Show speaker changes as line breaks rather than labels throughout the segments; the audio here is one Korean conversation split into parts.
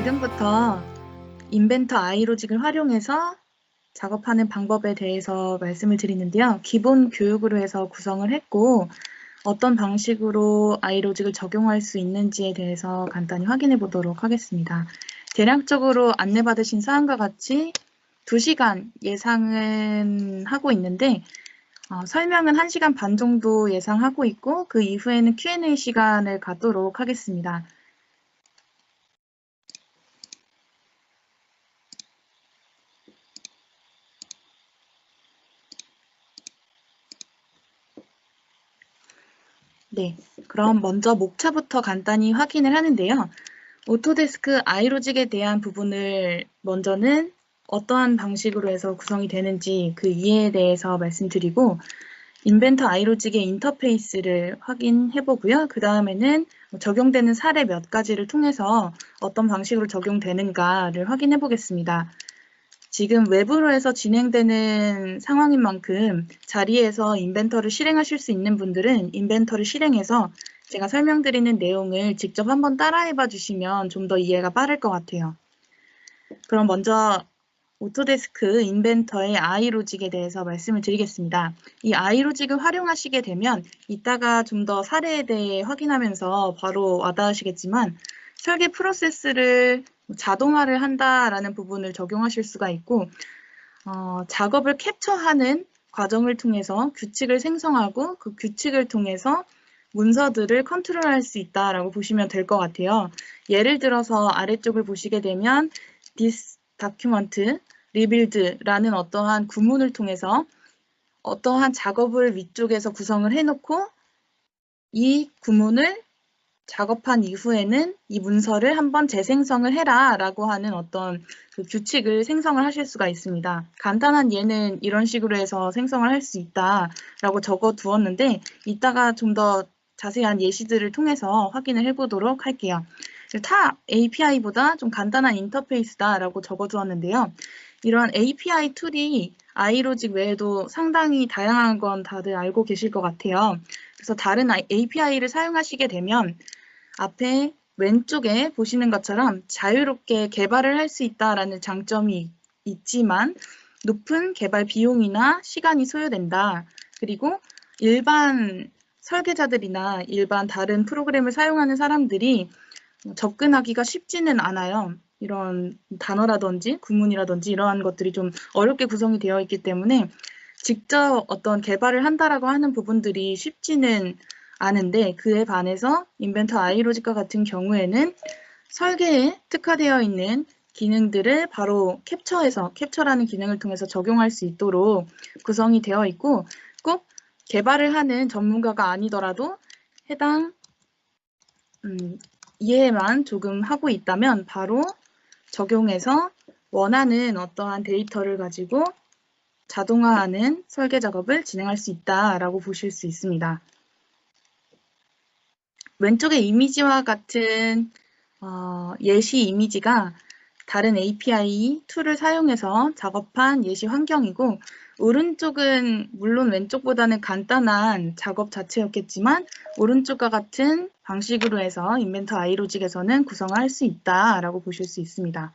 지금부터 인벤터 아이로직을 활용해서 작업하는 방법에 대해서 말씀을 드리는데요. 기본 교육으로 해서 구성을 했고 어떤 방식으로 아이로직을 적용할 수 있는지에 대해서 간단히 확인해 보도록 하겠습니다. 대략적으로 안내받으신 사항과 같이 2시간 예상은 하고 있는데 설명은 1시간 반 정도 예상하고 있고 그 이후에는 Q&A 시간을 갖도록 하겠습니다. 네, 그럼 먼저 목차부터 간단히 확인을 하는데요. 오토데스크 아이로직에 대한 부분을 먼저는 어떠한 방식으로 해서 구성이 되는지 그 이해에 대해서 말씀드리고 인벤터 아이로직의 인터페이스를 확인해 보고요. 그 다음에는 적용되는 사례 몇 가지를 통해서 어떤 방식으로 적용되는가를 확인해 보겠습니다. 지금 외부로 해서 진행되는 상황인 만큼 자리에서 인벤터를 실행하실 수 있는 분들은 인벤터를 실행해서 제가 설명드리는 내용을 직접 한번 따라해봐 주시면 좀 더 이해가 빠를 것 같아요. 그럼 먼저 오토데스크 인벤터의 아이로직에 대해서 말씀을 드리겠습니다. 이 아이로직을 활용하시게 되면 이따가 좀 더 사례에 대해 확인하면서 바로 와닿으시겠지만 설계 프로세스를 자동화를 한다라는 부분을 적용하실 수가 있고 작업을 캡처하는 과정을 통해서 규칙을 생성하고 그 규칙을 통해서 문서들을 컨트롤할 수 있다라고 보시면 될 것 같아요. 예를 들어서 아래쪽을 보시게 되면 this document rebuild라는 어떠한 구문을 통해서 어떠한 작업을 위쪽에서 구성을 해놓고 이 구문을 작업한 이후에는 이 문서를 한번 재생성을 해라 라고 하는 어떤 그 규칙을 생성을 하실 수가 있습니다. 간단한 예는 이런 식으로 해서 생성을 할 수 있다 라고 적어 두었는데 이따가 좀 더 자세한 예시들을 통해서 확인을 해보도록 할게요. 타 API보다 좀 간단한 인터페이스다 라고 적어 두었는데요. 이러한 API 툴이 아이로직 외에도 상당히 다양한 건 다들 알고 계실 것 같아요. 그래서 다른 API를 사용하시게 되면 앞에 왼쪽에 보시는 것처럼 자유롭게 개발을 할 수 있다라는 장점이 있지만 높은 개발 비용이나 시간이 소요된다. 그리고 일반 설계자들이나 일반 다른 프로그램을 사용하는 사람들이 접근하기가 쉽지는 않아요. 이런 단어라든지 구문이라든지 이러한 것들이 좀 어렵게 구성이 되어 있기 때문에 직접 어떤 개발을 한다라고 하는 부분들이 쉽지는 않은데 그에 반해서 인벤터 아이로직과 같은 경우에는 설계에 특화되어 있는 기능들을 바로 캡처라는 기능을 통해서 적용할 수 있도록 구성이 되어 있고 꼭 개발을 하는 전문가가 아니더라도 해당 이해만 조금 하고 있다면 바로 적용해서 원하는 어떠한 데이터를 가지고 자동화하는 설계 작업을 진행할 수 있다라고 보실 수 있습니다. 왼쪽의 이미지와 같은 예시 이미지가 다른 API 툴을 사용해서 작업한 예시 환경이고 오른쪽은 물론 왼쪽보다는 간단한 작업 자체였겠지만 오른쪽과 같은 방식으로 해서 인벤터 아이로직에서는 구성할 수 있다라고 보실 수 있습니다.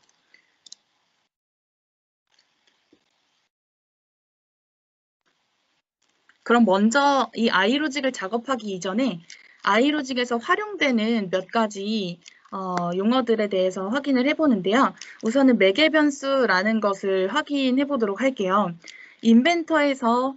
그럼 먼저 이 아이로직을 작업하기 이전에 아이로직에서 활용되는 몇 가지 용어들에 대해서 확인을 해보는데요. 우선은 매개 변수라는 것을 확인해 보도록 할게요. 인벤터에서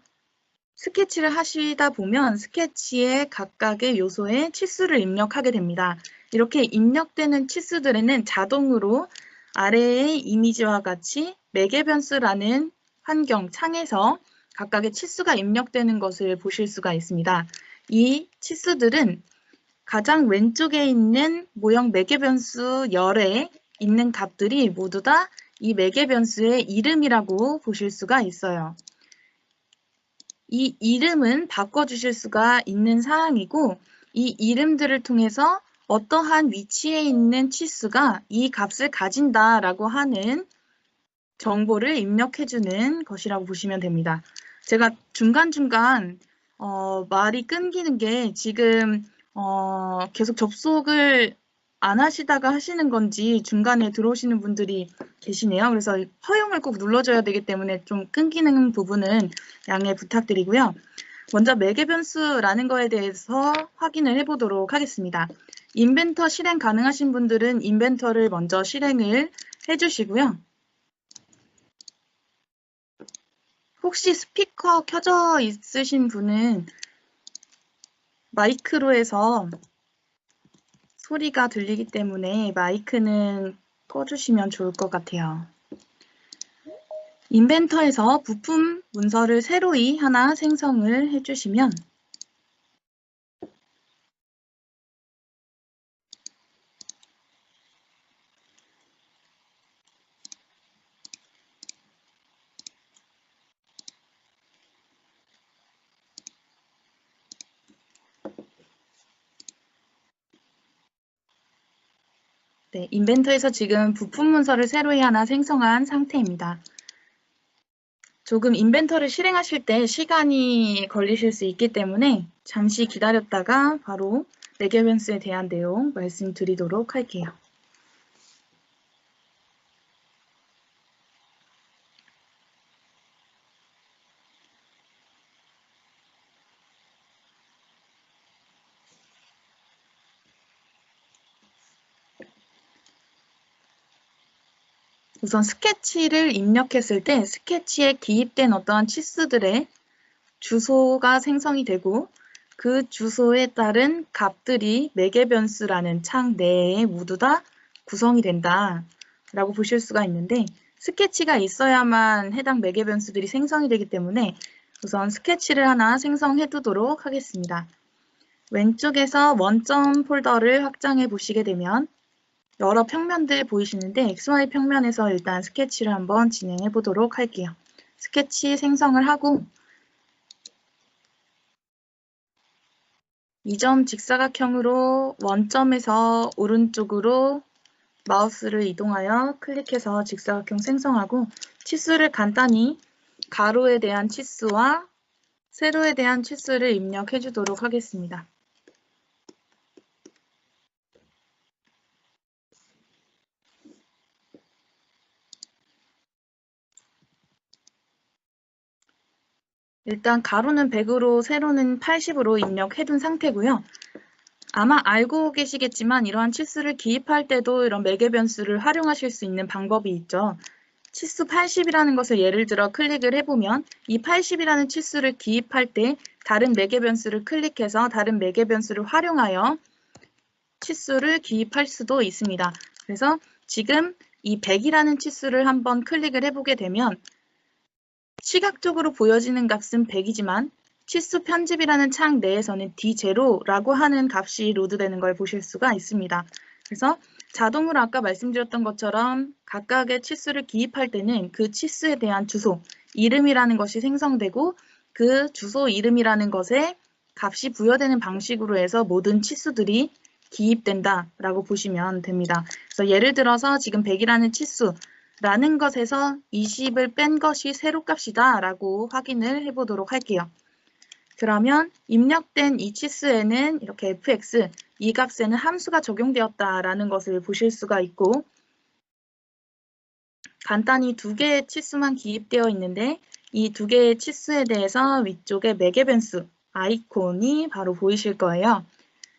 스케치를 하시다 보면 스케치의 각각의 요소에 치수를 입력하게 됩니다. 이렇게 입력되는 치수들에는 자동으로 아래의 이미지와 같이 매개 변수라는 환경 창에서 각각의 치수가 입력되는 것을 보실 수가 있습니다. 이 치수들은 가장 왼쪽에 있는 모형 매개 변수 열에 있는 값들이 모두 다 이 매개 변수의 이름이라고 보실 수가 있어요. 이 이름은 바꿔주실 수가 있는 사항이고 이 이름들을 통해서 어떠한 위치에 있는 치수가 이 값을 가진다라고 하는 정보를 입력해주는 것이라고 보시면 됩니다. 제가 중간중간 말이 끊기는 게 지금 계속 접속을 안 하시다가 하시는 건지 중간에 들어오시는 분들이 계시네요. 그래서 허용을 꼭 눌러줘야 되기 때문에 좀 끊기는 부분은 양해 부탁드리고요. 먼저 매개 변수라는 거에 대해서 확인을 해보도록 하겠습니다. 인벤터 실행 가능하신 분들은 인벤터를 먼저 실행을 해주시고요. 혹시 스피커 켜져 있으신 분은 마이크로 해서 소리가 들리기 때문에 마이크는 꺼주시면 좋을 것 같아요. 인벤터에서 부품 문서를 새로이 하나 생성을 해주시면 네, 인벤터에서 지금 부품 문서를 새로이 하나 생성한 상태입니다. 조금 인벤터를 실행하실 때 시간이 걸리실 수 있기 때문에 잠시 기다렸다가 바로 매개 변수에 대한 내용 말씀드리도록 할게요. 우선 스케치를 입력했을 때 스케치에 기입된 어떠한 치수들의 주소가 생성이 되고 그 주소에 따른 값들이 매개 변수라는 창 내에 모두 다 구성이 된다라고 보실 수가 있는데 스케치가 있어야만 해당 매개 변수들이 생성이 되기 때문에 우선 스케치를 하나 생성해 두도록 하겠습니다. 왼쪽에서 원점 폴더를 확장해 보시게 되면 여러 평면들 보이시는데 XY 평면에서 일단 스케치를 한번 진행해 보도록 할게요. 스케치 생성을 하고 이 점 직사각형으로 원점에서 오른쪽으로 마우스를 이동하여 클릭해서 직사각형 생성하고 치수를 간단히 가로에 대한 치수와 세로에 대한 치수를 입력해 주도록 하겠습니다. 일단 가로는 100으로 세로는 80으로 입력해 둔 상태고요. 아마 알고 계시겠지만 이러한 치수를 기입할 때도 이런 매개 변수를 활용하실 수 있는 방법이 있죠. 치수 80이라는 것을 예를 들어 클릭을 해보면 이 80이라는 치수를 기입할 때 다른 매개 변수를 클릭해서 다른 매개 변수를 활용하여 치수를 기입할 수도 있습니다. 그래서 지금 이 100이라는 치수를 한번 클릭을 해보게 되면 시각적으로 보여지는 값은 100이지만 치수 편집이라는 창 내에서는 D0라고 하는 값이 로드되는 걸 보실 수가 있습니다. 그래서 자동으로 아까 말씀드렸던 것처럼 각각의 치수를 기입할 때는 그 치수에 대한 주소, 이름이라는 것이 생성되고 그 주소 이름이라는 것에 값이 부여되는 방식으로 해서 모든 치수들이 기입된다라고 보시면 됩니다. 그래서 예를 들어서 지금 100이라는 치수라는 것에서 20을 뺀 것이 세로값이다 라고 확인을 해보도록 할게요. 그러면 입력된 이 치수에는 이렇게 fx, 이 값에는 함수가 적용되었다라는 것을 보실 수가 있고 간단히 두 개의 치수만 기입되어 있는데 이 두 개의 치수에 대해서 위쪽에 매개 변수 아이콘이 바로 보이실 거예요.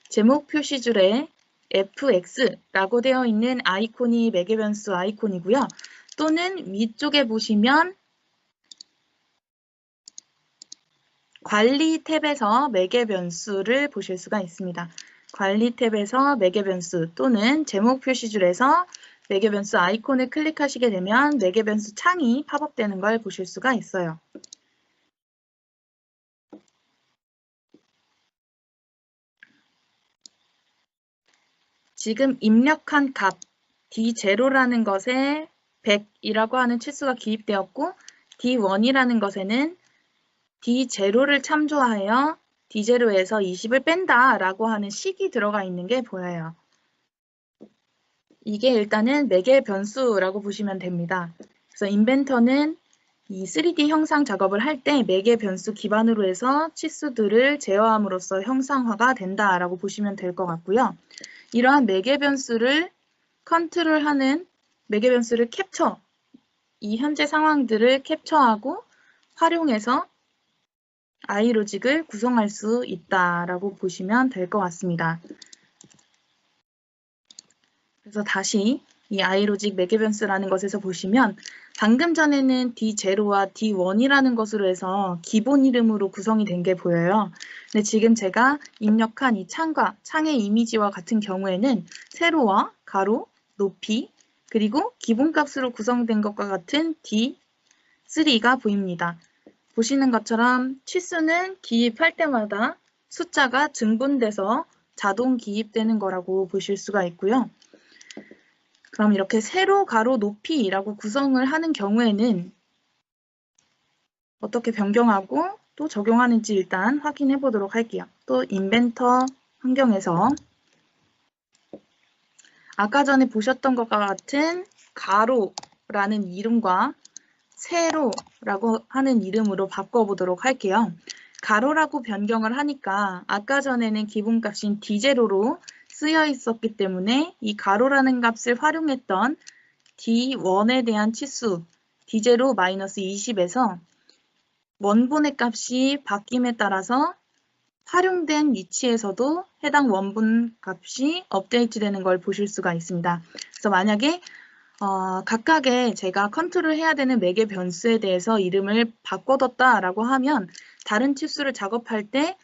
제목 표시줄에 fx라고 되어 있는 아이콘이 매개 변수 아이콘이고요. 또는 위쪽에 보시면 관리 탭에서 매개 변수를 보실 수가 있습니다. 관리 탭에서 매개 변수 또는 제목 표시줄에서 매개 변수 아이콘을 클릭하시게 되면 매개 변수 창이 팝업되는 걸 보실 수가 있어요. 지금 입력한 값 D0라는 것에 100이라고 하는 치수가 기입되었고 D1이라는 것에는 D0를 참조하여 D0에서 20을 뺀다라고 하는 식이 들어가 있는 게 보여요. 이게 일단은 매개 변수라고 보시면 됩니다. 그래서 인벤터는 이 3D 형상 작업을 할 때 매개 변수 기반으로 해서 치수들을 제어함으로써 형상화가 된다라고 보시면 될 것 같고요. 이러한 매개 변수를 컨트롤하는 매개 변수를 캡처, 이 현재 상황들을 캡처하고 활용해서 iLogic을 구성할 수 있다라고 보시면 될 것 같습니다. 그래서 다시 이 iLogic 매개 변수라는 것에서 보시면 방금 전에는 D0와 D1이라는 것으로 해서 기본 이름으로 구성이 된 게 보여요. 근데 지금 제가 입력한 이 창의 이미지와 같은 경우에는 세로와 가로, 높이, 그리고 기본값으로 구성된 것과 같은 D3가 보입니다. 보시는 것처럼 치수는 기입할 때마다 숫자가 증분돼서 자동 기입되는 거라고 보실 수가 있고요. 그럼 이렇게 세로, 가로, 높이라고 구성을 하는 경우에는 어떻게 변경하고 또 적용하는지 일단 확인해 보도록 할게요. 또 인벤터 환경에서 아까 전에 보셨던 것과 같은 가로라는 이름과 세로라고 하는 이름으로 바꿔보도록 할게요. 가로라고 변경을 하니까 아까 전에는 기본값인 D0로 쓰여 있었기 때문에 이 가로라는 값을 활용했던 D1에 대한 치수 D0-20에서 원분의 값이 바뀜에 따라서 활용된 위치에서도 해당 원분 값이 업데이트되는 걸 보실 수가 있습니다. 그래서 만약에 각각의 제가 컨트롤 해야 되는 매개 변수에 대해서 이름을 바꿔뒀다라고 하면 다른 치수를 작업할 때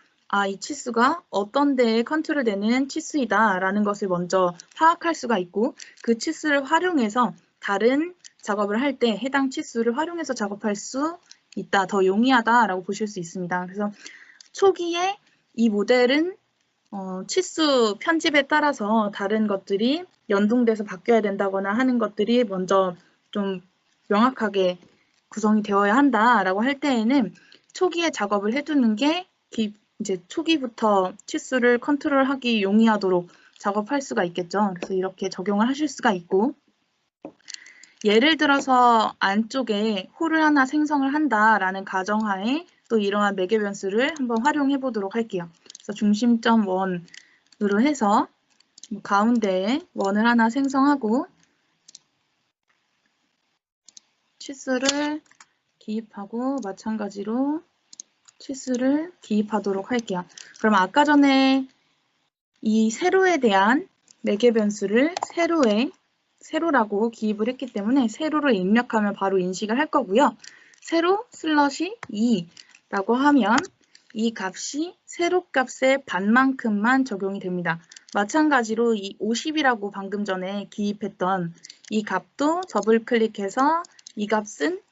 이 치수가 어떤 데에 컨트롤되는 치수이다라는 것을 먼저 파악할 수가 있고 그 치수를 활용해서 다른 작업을 할 때 해당 치수를 활용해서 작업할 수 있다, 더 용이하다라고 보실 수 있습니다. 그래서 초기에 이 모델은 치수 편집에 따라서 다른 것들이 연동돼서 바뀌어야 된다거나 하는 것들이 먼저 좀 명확하게 구성이 되어야 한다라고 할 때에는 초기에 작업을 해두는 게 이제 초기부터 치수를 컨트롤하기 용이하도록 작업할 수가 있겠죠. 그래서 이렇게 적용을 하실 수가 있고 예를 들어서 안쪽에 홀을 하나 생성을 한다라는 가정하에 또 이러한 매개 변수를 한번 활용해 보도록 할게요. 그래서 중심점 원으로 해서 가운데에 원을 하나 생성하고 치수를 기입하고 마찬가지로 치수를 기입하도록 할게요. 그럼 아까 전에 이 세로에 대한 매개 변수를 세로라고 기입을 했기 때문에 세로를 입력하면 바로 인식을 할 거고요. 세로 슬러시 2라고 하면 이 값이 세로 값의 반만큼만 적용이 됩니다. 마찬가지로 이 50이라고 방금 전에 기입했던 이 값도 더블 클릭해서 이 값은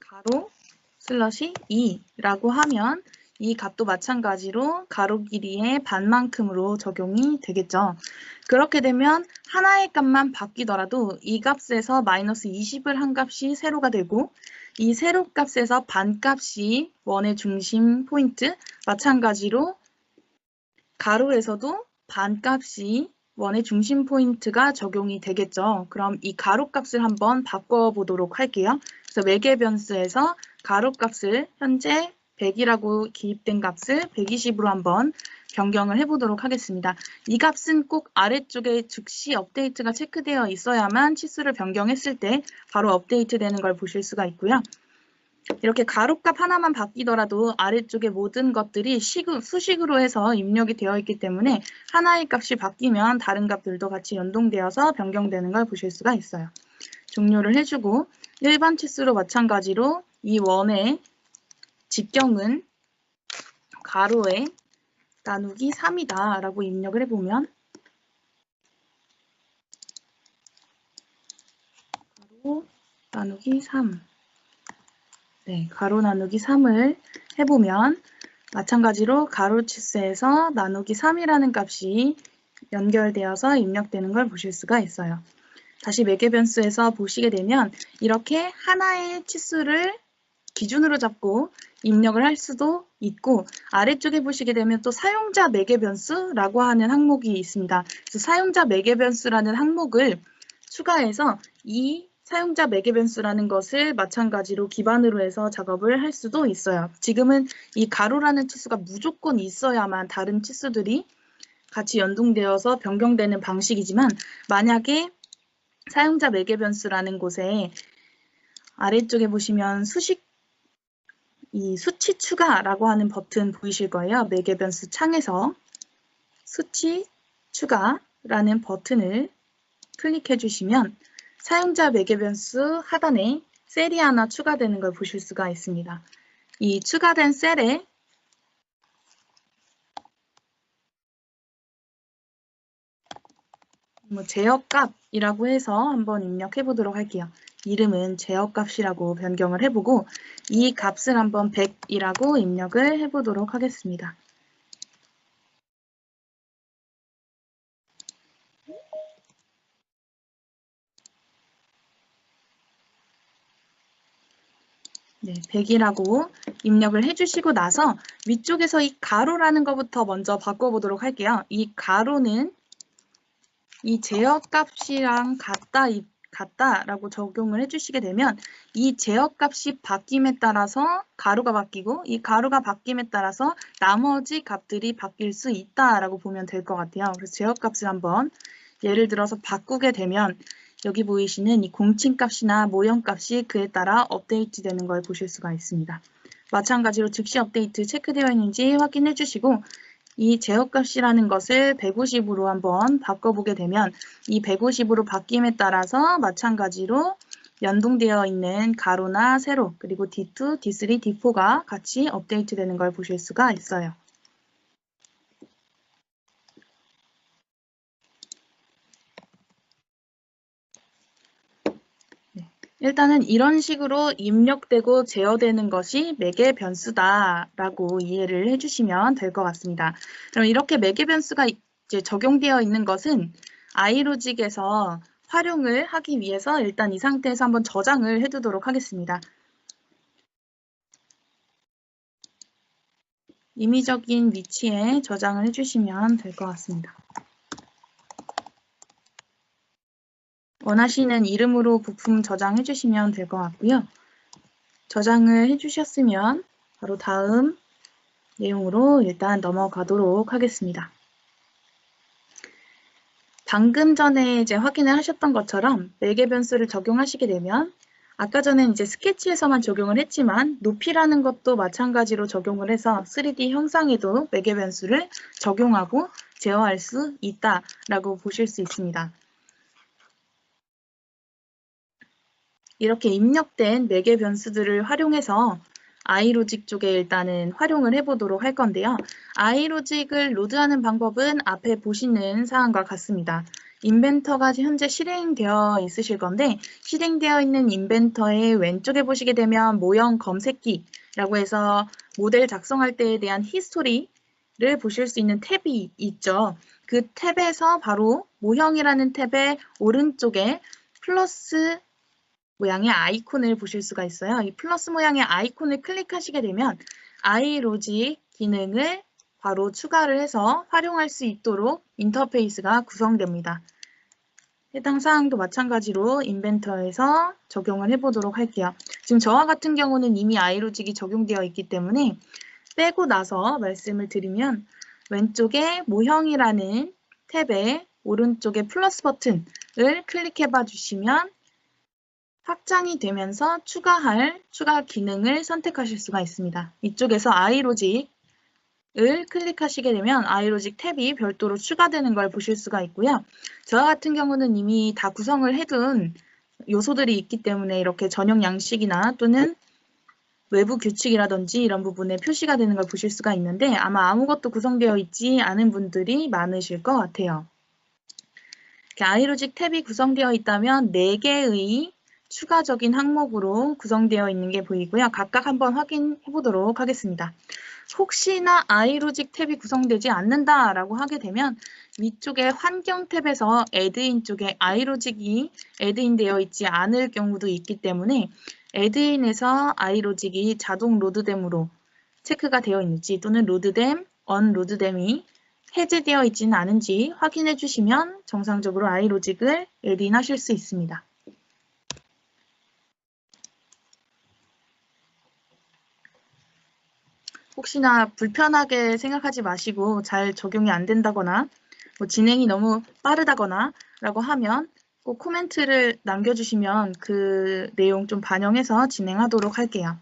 가로 슬러시 2라고 하면 이 값도 마찬가지로 가로 길이의 반만큼으로 적용이 되겠죠. 그렇게 되면 하나의 값만 바뀌더라도 이 값에서 마이너스 20을 한 값이 세로가 되고 이 세로 값에서 반 값이 원의 중심 포인트, 마찬가지로 가로에서도 반 값이 원의 중심 포인트가 적용이 되겠죠. 그럼 이 가로 값을 한번 바꿔보도록 할게요. 그래서 매개 변수에서 가로 값을 현재 100이라고 기입된 값을 120으로 한번 변경을 해보도록 하겠습니다. 이 값은 꼭 아래쪽에 즉시 업데이트가 체크되어 있어야만 치수를 변경했을 때 바로 업데이트 되는 걸 보실 수가 있고요. 이렇게 가로값 하나만 바뀌더라도 아래쪽에 모든 것들이 수식으로 해서 입력이 되어 있기 때문에 하나의 값이 바뀌면 다른 값들도 같이 연동되어서 변경되는 걸 보실 수가 있어요. 종료를 해주고 일반 치수로 마찬가지로 이 원의 직경은 가로에 나누기 3이다 라고 입력을 해보면 가로 나누기 3 네, 가로 나누기 3을 해보면 마찬가지로 가로 치수에서 나누기 3이라는 값이 연결되어서 입력되는 걸 보실 수가 있어요. 다시 매개 변수에서 보시게 되면 이렇게 하나의 치수를 기준으로 잡고 입력을 할 수도 있고 아래쪽에 보시게 되면 또 사용자 매개 변수라고 하는 항목이 있습니다. 그래서 사용자 매개 변수라는 항목을 추가해서 이 사용자 매개 변수라는 것을 마찬가지로 기반으로 해서 작업을 할 수도 있어요. 지금은 이 가로라는 치수가 무조건 있어야만 다른 치수들이 같이 연동되어서 변경되는 방식이지만 만약에 사용자 매개 변수라는 곳에 아래쪽에 보시면 이 수치 추가라고 하는 버튼 보이실 거예요. 매개 변수 창에서 수치 추가라는 버튼을 클릭해 주시면 사용자 매개 변수 하단에 셀이 하나 추가되는 걸 보실 수가 있습니다. 이 추가된 셀에 제어값이라고 해서 한번 입력해 보도록 할게요. 이름은 제어값이라고 변경을 해보고 이 값을 한번 100이라고 입력을 해보도록 하겠습니다. 네, 100이라고 입력을 해주시고 나서 위쪽에서 이 가로라는 것부터 먼저 바꿔보도록 할게요. 이 가로는 이 제어값이랑 같다라고 적용을 해주시게 되면 이 제어값이 바뀜에 따라서 가로가 바뀌고 이 가로가 바뀜에 따라서 나머지 값들이 바뀔 수 있다라고 보면 될 것 같아요. 그래서 제어값을 한번 예를 들어서 바꾸게 되면 여기 보이시는 이 공칭값이나 모형값이 그에 따라 업데이트 되는 걸 보실 수가 있습니다. 마찬가지로 즉시 업데이트 체크되어 있는지 확인해 주시고 이 제어값이라는 것을 150으로 한번 바꿔보게 되면 이 150으로 바뀜에 따라서 마찬가지로 연동되어 있는 가로나 세로 그리고 D2, D3, D4가 같이 업데이트 되는 걸 보실 수가 있어요. 일단은 이런 식으로 입력되고 제어되는 것이 매개 변수다라고 이해를 해주시면 될 것 같습니다. 그럼 이렇게 매개 변수가 이제 적용되어 있는 것은 iLogic에서 활용을 하기 위해서 일단 이 상태에서 한번 저장을 해두도록 하겠습니다. 임의적인 위치에 저장을 해주시면 될 것 같습니다. 원하시는 이름으로 부품 저장해 주시면 될 것 같고요. 저장을 해주셨으면 바로 다음 내용으로 일단 넘어가도록 하겠습니다. 방금 전에 이제 확인을 하셨던 것처럼 매개 변수를 적용하시게 되면 아까 전에 이제 스케치에서만 적용을 했지만 높이라는 것도 마찬가지로 적용을 해서 3D 형상에도 매개 변수를 적용하고 제어할 수 있다라고 보실 수 있습니다. 이렇게 입력된 매개 변수들을 활용해서 iLogic 쪽에 일단은 활용을 해보도록 할 건데요. iLogic을 로드하는 방법은 앞에 보시는 사항과 같습니다. 인벤터가 현재 실행되어 있으실 건데 실행되어 있는 인벤터의 왼쪽에 보시게 되면 모형 검색기라고 해서 모델 작성할 때에 대한 히스토리를 보실 수 있는 탭이 있죠. 그 탭에서 바로 모형이라는 탭의 오른쪽에 플러스 모양의 아이콘을 보실 수가 있어요. 이 플러스 모양의 아이콘을 클릭하시게 되면 iLogic 기능을 바로 추가를 해서 활용할 수 있도록 인터페이스가 구성됩니다. 해당 사항도 마찬가지로 인벤터에서 적용을 해보도록 할게요. 지금 저와 같은 경우는 이미 iLogic이 적용되어 있기 때문에 빼고 나서 말씀을 드리면 왼쪽에 모형이라는 탭에 오른쪽에 플러스 버튼을 클릭해 봐 주시면 확장이 되면서 추가 기능을 선택하실 수가 있습니다. 이쪽에서 iLogic을 클릭하시게 되면 iLogic 탭이 별도로 추가되는 걸 보실 수가 있고요. 저와 같은 경우는 이미 다 구성을 해둔 요소들이 있기 때문에 이렇게 전용 양식이나 또는 외부 규칙이라든지 이런 부분에 표시가 되는 걸 보실 수가 있는데 아마 아무것도 구성되어 있지 않은 분들이 많으실 것 같아요. iLogic 탭이 구성되어 있다면 4개의 추가적인 항목으로 구성되어 있는 게 보이고요. 각각 한번 확인해 보도록 하겠습니다. 혹시나 iLogic 탭이 구성되지 않는다라고 하게 되면 위쪽에 환경 탭에서 add-in 쪽에 iLogic이 add-in 되어 있지 않을 경우도 있기 때문에 add-in에서 iLogic이 자동 로드됨으로 체크가 되어 있는지 또는 로드됨, unload됨이 해제되어 있지는 않은지 확인해 주시면 정상적으로 iLogic을 add-in 하실 수 있습니다. 혹시나 불편하게 생각하지 마시고 잘 적용이 안 된다거나 뭐 진행이 너무 빠르다거나 라고 하면 꼭 코멘트를 남겨주시면 그 내용 좀 반영해서 진행하도록 할게요.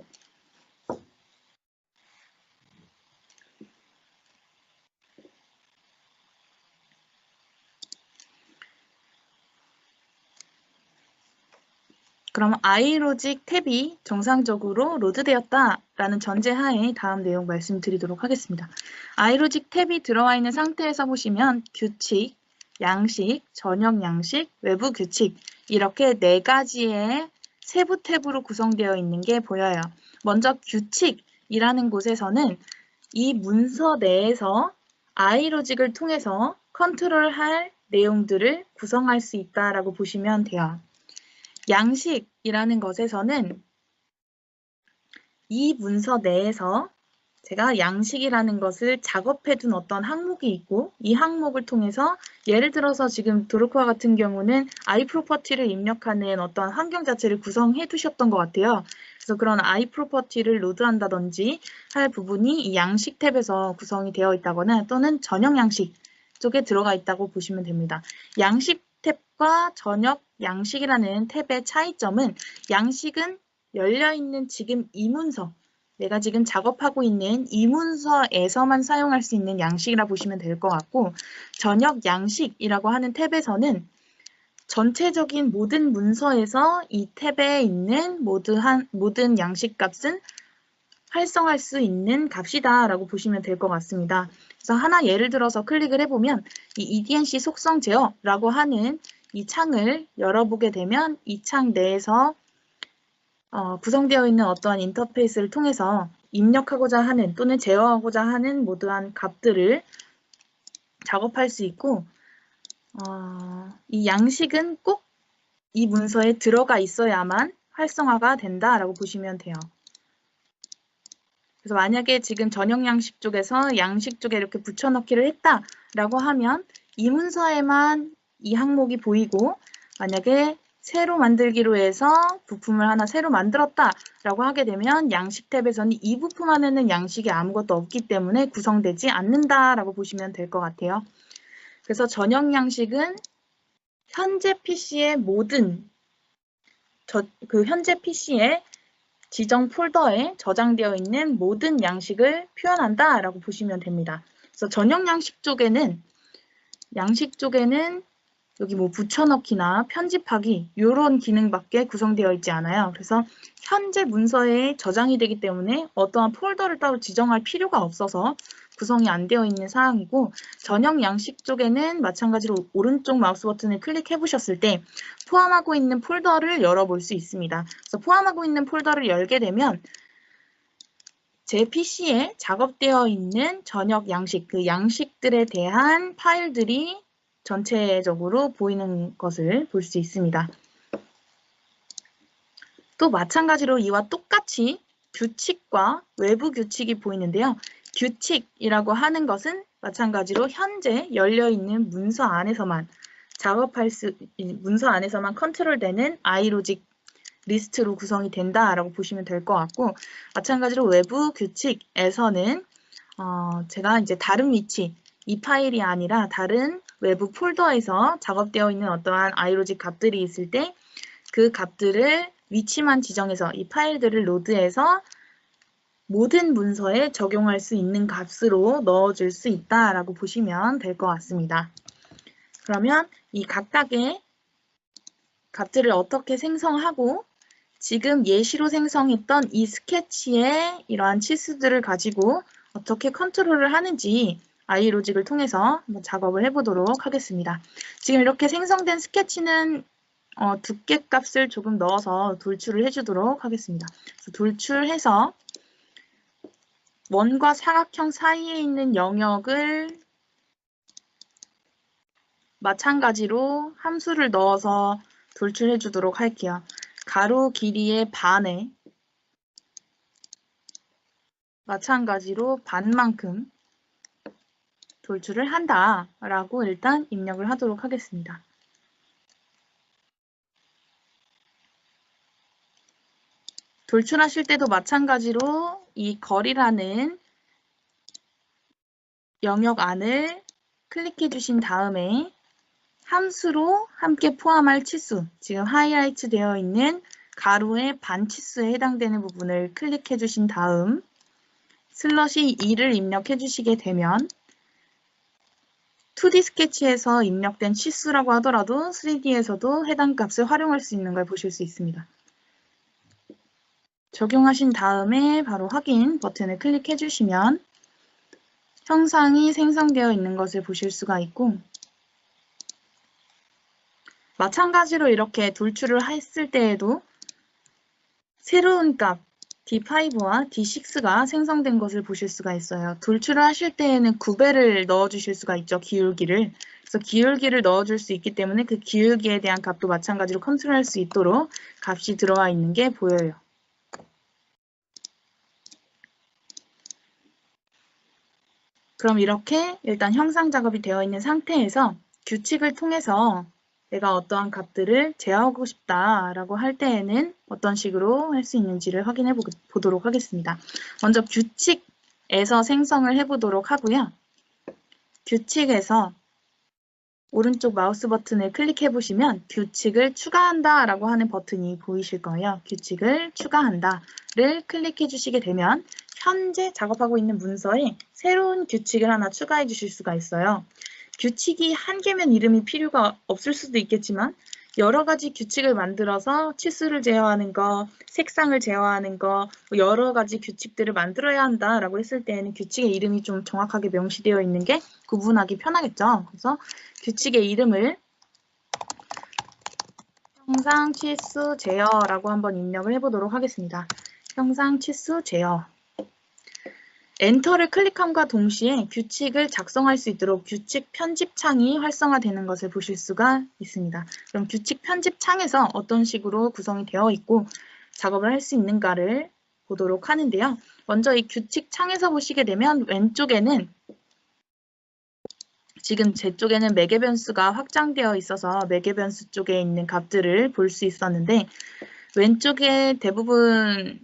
그럼 iLogic 탭이 정상적으로 로드되었다라는 전제하에 다음 내용 말씀드리도록 하겠습니다. iLogic 탭이 들어와 있는 상태에서 보시면 규칙, 양식, 전역 양식, 외부 규칙 이렇게 4가지의 세부 탭으로 구성되어 있는 게 보여요. 먼저 규칙이라는 곳에서는 이 문서 내에서 iLogic을 통해서 컨트롤할 내용들을 구성할 수 있다라고 보시면 돼요. 양식이라는 것에서는 이 문서 내에서 제가 양식이라는 것을 작업해둔 어떤 항목이 있고 이 항목을 통해서 예를 들어서 지금 도르코와 같은 경우는 iProperty를 입력하는 어떤 환경 자체를 구성해 두셨던 것 같아요. 그래서 그런 iProperty를 로드한다든지 할 부분이 이 양식 탭에서 구성이 되어 있다거나 또는 전역 양식 쪽에 들어가 있다고 보시면 됩니다. 양식 탭과 전역 양식이라는 탭의 차이점은 양식은 열려있는 지금 이 문서, 내가 지금 작업하고 있는 이 문서에서만 사용할 수 있는 양식이라 보시면 될 것 같고 전역 양식이라고 하는 탭에서는 전체적인 모든 문서에서 이 탭에 있는 모든 양식 값은 활성화할 수 있는 값이다 라고 보시면 될 것 같습니다. 그래서 하나 예를 들어서 클릭을 해보면 이 EDNC 속성 제어라고 하는 이 창을 열어보게 되면 이 창 내에서 구성되어 있는 어떠한 인터페이스를 통해서 입력하고자 하는 또는 제어하고자 하는 모두한 값들을 작업할 수 있고 이 양식은 꼭 이 문서에 들어가 있어야만 활성화가 된다라고 보시면 돼요. 그래서 만약에 지금 전역 양식 쪽에서 양식 쪽에 이렇게 붙여넣기를 했다라고 하면 이 문서에만 이 항목이 보이고 만약에 새로 만들기로 해서 부품을 하나 새로 만들었다라고 하게 되면 양식 탭에서는 이 부품 안에는 양식이 아무것도 없기 때문에 구성되지 않는다라고 보시면 될 것 같아요. 그래서 전역 양식은 현재 PC의 모든 현재 PC의 지정 폴더에 저장되어 있는 모든 양식을 표현한다라고 보시면 됩니다. 그래서 전역 양식 쪽에는 여기 뭐 붙여넣기나 편집하기 이런 기능밖에 구성되어 있지 않아요. 그래서 현재 문서에 저장이 되기 때문에 어떠한 폴더를 따로 지정할 필요가 없어서 구성이 안 되어 있는 사항이고 전역 양식 쪽에는 마찬가지로 오른쪽 마우스 버튼을 클릭해 보셨을 때 포함하고 있는 폴더를 열어볼 수 있습니다. 그래서 포함하고 있는 폴더를 열게 되면 제 PC에 작업되어 있는 전역 양식, 그 양식들에 대한 파일들이 전체적으로 보이는 것을 볼 수 있습니다. 또 마찬가지로 이와 똑같이 규칙과 외부 규칙이 보이는데요. 규칙이라고 하는 것은 마찬가지로 현재 열려있는 문서 안에서만 문서 안에서만 컨트롤되는 iLogic 리스트로 구성이 된다라고 보시면 될 것 같고 마찬가지로 외부 규칙에서는 제가 이제 다른 위치, 이 파일이 아니라 다른 외부 폴더에서 작업되어 있는 어떠한 iLogic 값들이 있을 때 그 값들을 위치만 지정해서 이 파일들을 로드해서 모든 문서에 적용할 수 있는 값으로 넣어줄 수 있다라고 보시면 될 것 같습니다. 그러면 이 각각의 값들을 어떻게 생성하고 지금 예시로 생성했던 이 스케치의 이러한 치수들을 가지고 어떻게 컨트롤을 하는지 iLogic을 통해서 한번 작업을 해보도록 하겠습니다. 지금 이렇게 생성된 스케치는 두께 값을 조금 넣어서 돌출을 해주도록 하겠습니다. 돌출해서 원과 사각형 사이에 있는 영역을 마찬가지로 함수를 넣어서 돌출해 주도록 할게요. 가로 길이의 반에 마찬가지로 반만큼 돌출을 한다라고 일단 입력을 하도록 하겠습니다. 돌출하실 때도 마찬가지로 이 거리라는 영역 안을 클릭해 주신 다음에 함수로 함께 포함할 치수, 지금 하이라이트 되어 있는 가로의 반 치수에 해당되는 부분을 클릭해 주신 다음 슬러시 2를 입력해 주시게 되면 2D 스케치에서 입력된 치수라고 하더라도 3D에서도 해당 값을 활용할 수 있는 걸 보실 수 있습니다. 적용하신 다음에 바로 확인 버튼을 클릭해 주시면 형상이 생성되어 있는 것을 보실 수가 있고 마찬가지로 이렇게 돌출을 했을 때에도 새로운 값 D5와 D6가 생성된 것을 보실 수가 있어요. 돌출을 하실 때에는 9배를 넣어주실 수가 있죠. 기울기를. 그래서 기울기를 넣어줄 수 있기 때문에 그 기울기에 대한 값도 마찬가지로 컨트롤할 수 있도록 값이 들어와 있는 게 보여요. 그럼 이렇게 일단 형상 작업이 되어 있는 상태에서 규칙을 통해서 내가 어떠한 값들을 제어하고 싶다라고 할 때에는 어떤 식으로 할 수 있는지를 확인해 보도록 하겠습니다. 먼저 규칙에서 생성을 해보도록 하고요. 규칙에서 오른쪽 마우스 버튼을 클릭해 보시면 규칙을 추가한다 라고 하는 버튼이 보이실 거예요. 규칙을 추가한다를 클릭해 주시게 되면 현재 작업하고 있는 문서에 새로운 규칙을 하나 추가해 주실 수가 있어요. 규칙이 한 개면 이름이 필요가 없을 수도 있겠지만 여러 가지 규칙을 만들어서 치수를 제어하는 거, 색상을 제어하는 거, 여러 가지 규칙들을 만들어야 한다라고 했을 때에는 규칙의 이름이 좀 정확하게 명시되어 있는 게 구분하기 편하겠죠. 그래서 규칙의 이름을 형상 치수 제어라고 한번 입력을 해보도록 하겠습니다. 형상 치수 제어. 엔터를 클릭함과 동시에 규칙을 작성할 수 있도록 규칙 편집 창이 활성화되는 것을 보실 수가 있습니다. 그럼 규칙 편집 창에서 어떤 식으로 구성이 되어 있고 작업을 할 수 있는가를 보도록 하는데요. 먼저 이 규칙 창에서 보시게 되면 왼쪽에는 지금 제 쪽에는 매개 변수가 확장되어 있어서 매개 변수 쪽에 있는 값들을 볼 수 있었는데 왼쪽에 대부분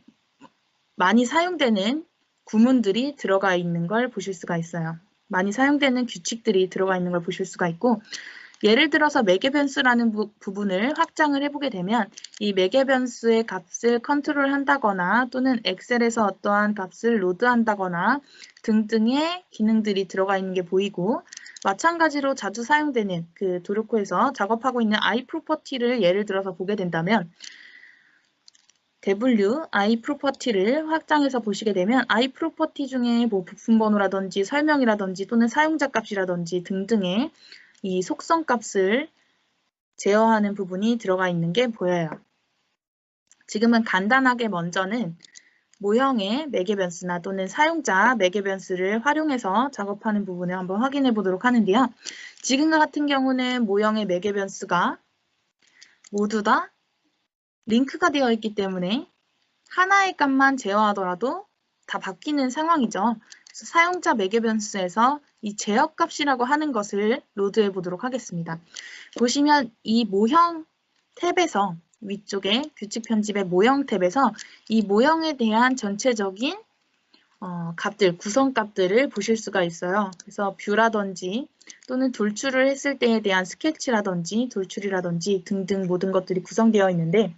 많이 사용되는 구문들이 들어가 있는 걸 보실 수가 있어요. 많이 사용되는 규칙들이 들어가 있는 걸 보실 수가 있고 예를 들어서 매개 변수라는 부분을 확장을 해보게 되면 이 매개 변수의 값을 컨트롤한다거나 또는 엑셀에서 어떠한 값을 로드한다거나 등등의 기능들이 들어가 있는 게 보이고 마찬가지로 자주 사용되는 그 도료코에서 작업하고 있는 iProperty를 예를 들어서 보게 된다면 w iProperty를 확장해서 보시게 되면 iProperty 중에 뭐 부품 번호라든지 설명이라든지 또는 사용자 값이라든지 등등의 이 속성 값을 제어하는 부분이 들어가 있는 게 보여요. 지금은 간단하게 먼저는 모형의 매개 변수나 또는 사용자 매개 변수를 활용해서 작업하는 부분을 한번 확인해 보도록 하는데요. 지금과 같은 경우는 모형의 매개 변수가 모두 다 링크가 되어 있기 때문에 하나의 값만 제어하더라도 다 바뀌는 상황이죠. 그래서 사용자 매개 변수에서 이 제어 값이라고 하는 것을 로드해 보도록 하겠습니다. 보시면 이 모형 탭에서 위쪽에 규칙 편집의 모형 탭에서 이 모형에 대한 전체적인 값들, 구성 값들을 보실 수가 있어요. 그래서 뷰라든지 또는 돌출을 했을 때에 대한 스케치라든지 돌출이라든지 등등 모든 것들이 구성되어 있는데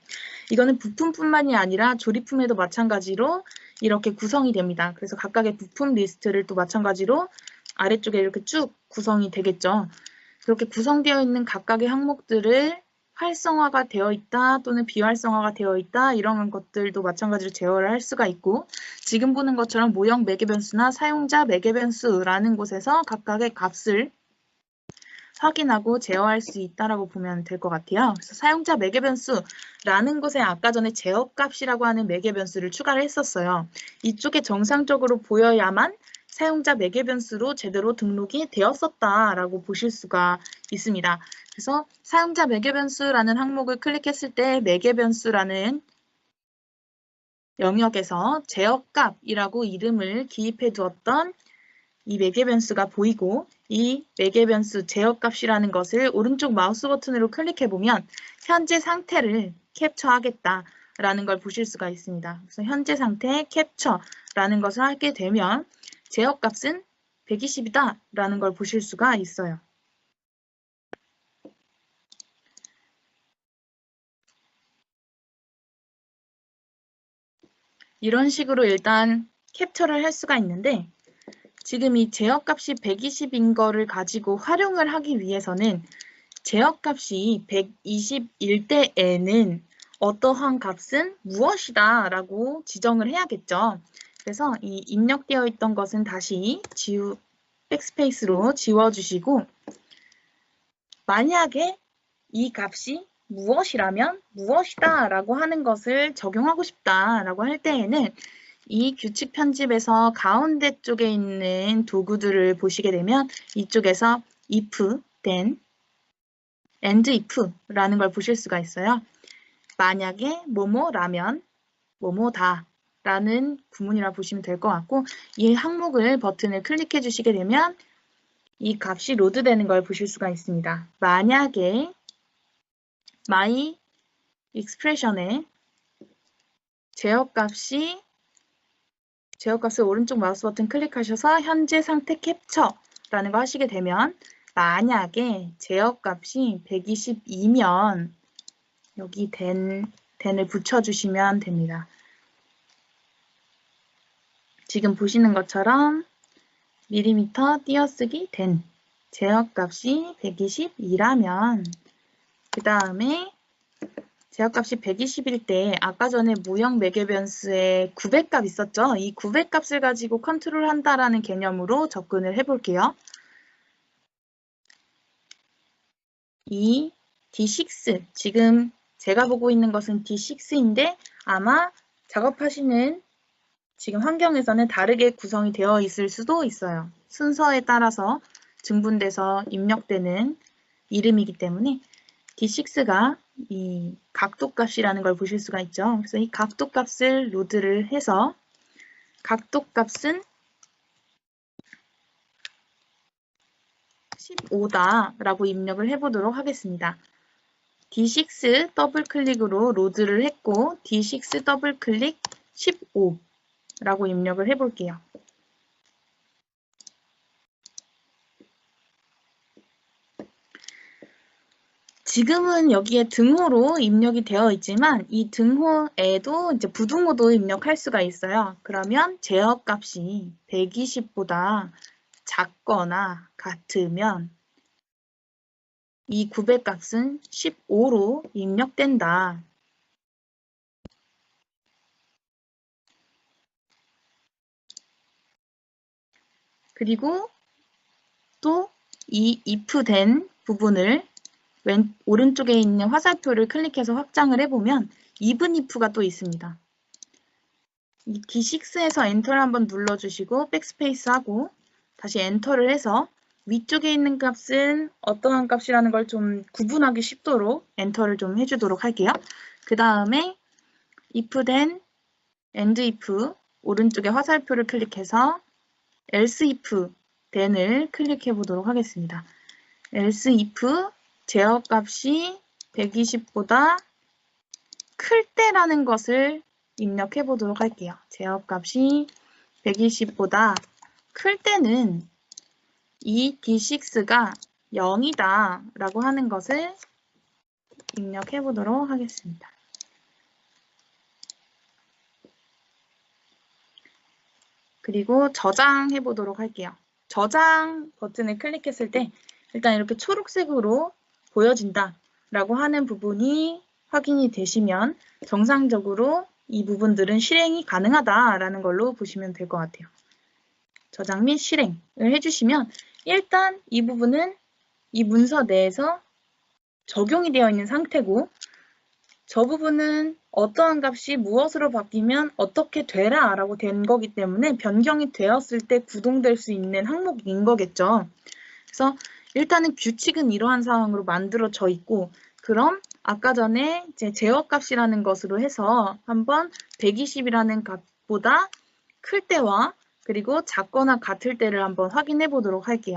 이거는 부품뿐만이 아니라 조립품에도 마찬가지로 이렇게 구성이 됩니다. 그래서 각각의 부품 리스트를 또 마찬가지로 아래쪽에 이렇게 쭉 구성이 되겠죠. 그렇게 구성되어 있는 각각의 항목들을 활성화가 되어 있다 또는 비활성화가 되어 있다 이런 것들도 마찬가지로 제어를 할 수가 있고 지금 보는 것처럼 모형 매개 변수나 사용자 매개 변수라는 곳에서 각각의 값을 확인하고 제어할 수 있다라고 보면 될 것 같아요. 그래서 사용자 매개 변수라는 곳에 아까 전에 제어 값이라고 하는 매개 변수를 추가를 했었어요. 이쪽에 정상적으로 보여야만 사용자 매개 변수로 제대로 등록이 되었었다라고 보실 수가 있습니다. 그래서 사용자 매개 변수라는 항목을 클릭했을 때 매개 변수라는 영역에서 제어 값이라고 이름을 기입해 두었던 이 매개 변수가 보이고 이 매개 변수 제어 값이라는 것을 오른쪽 마우스 버튼으로 클릭해 보면 현재 상태를 캡처하겠다라는 걸 보실 수가 있습니다. 그래서 현재 상태 캡처라는 것을 하게 되면 제어 값은 120이다 라는 걸 보실 수가 있어요. 이런 식으로 일단 캡처를 할 수가 있는데 지금 이 제어값이 120인 거를 가지고 활용을 하기 위해서는 제어값이 120일 때에는 어떠한 값은 무엇이다 라고 지정을 해야겠죠. 그래서 이 입력되어 있던 것은 다시 백스페이스로 지워주시고 만약에 이 값이 무엇이라면 무엇이다 라고 하는 것을 적용하고 싶다 라고 할 때에는 이 규칙 편집에서 가운데 쪽에 있는 도구들을 보시게 되면 이쪽에서 if, then, and if라는 걸 보실 수가 있어요. 만약에 뭐뭐라면 뭐뭐다 라는 구문이라 보시면 될 것 같고 이 항목을 버튼을 클릭해 주시게 되면 이 값이 로드되는 걸 보실 수가 있습니다. 만약에 my expression의 제어값을 오른쪽 마우스 버튼 클릭하셔서 현재 상태 캡처라는 거 하시게 되면 만약에 제어값이 120이면 여기 then을 붙여주시면 됩니다. 지금 보시는 것처럼 밀리미터 띄어쓰기 then 제어값이 120이라면 그 다음에 제어값이 120일 때 아까 전에 무형 매개변수에 900값 있었죠? 이 900값을 가지고 컨트롤한다라는 개념으로 접근을 해볼게요. 이 D6, 지금 제가 보고 있는 것은 D6인데 아마 작업하시는 지금 환경에서는 다르게 구성이 되어 있을 수도 있어요. 순서에 따라서 증분돼서 입력되는 이름이기 때문에 D6가 이 각도값이라는 걸 보실 수가 있죠. 그래서 이 각도값을 로드를 해서 각도값은 15다 라고 입력을 해보도록 하겠습니다. D6 더블 클릭으로 로드를 했고 D6 더블 클릭 15 라고 입력을 해볼게요. 지금은 여기에 등호로 입력이 되어 있지만 이 등호에도 이제 부등호도 입력할 수가 있어요. 그러면 제어값이 120보다 작거나 같으면 이 900값은 15로 입력된다. 그리고 또 이 if then 부분을 오른쪽에 있는 화살표를 클릭해서 확장을 해보면 even if가 또 있습니다. 이 D6에서 엔터를 한번 눌러주시고 백스페이스 하고 다시 엔터를 해서 위쪽에 있는 값은 어떠한 값이라는 걸 좀 구분하기 쉽도록 엔터를 좀 해주도록 할게요. 그 다음에 if then, and if 오른쪽에 화살표를 클릭해서 else if then을 클릭해 보도록 하겠습니다. else if 제어값이 120보다 클 때라는 것을 입력해 보도록 할게요. 제어값이 120보다 클 때는 이 D6가 0이다 라고 하는 것을 입력해 보도록 하겠습니다. 그리고 저장해 보도록 할게요. 저장 버튼을 클릭했을 때 일단 이렇게 초록색으로 보여진다 라고 하는 부분이 확인이 되시면 정상적으로 이 부분들은 실행이 가능하다라는 걸로 보시면 될 것 같아요. 저장 및 실행을 해주시면 일단 이 부분은 이 문서 내에서 적용이 되어 있는 상태고 저 부분은 어떠한 값이 무엇으로 바뀌면 어떻게 되라 라고 된 거기 때문에 변경이 되었을 때 구동될 수 있는 항목인 거겠죠. 그래서 일단은 규칙은 이러한 상황으로 만들어져 있고 그럼 아까 전에 이제 제어값이라는 것으로 해서 한번 120이라는 값보다 클 때와 그리고 작거나 같을 때를 한번 확인해 보도록 할게요.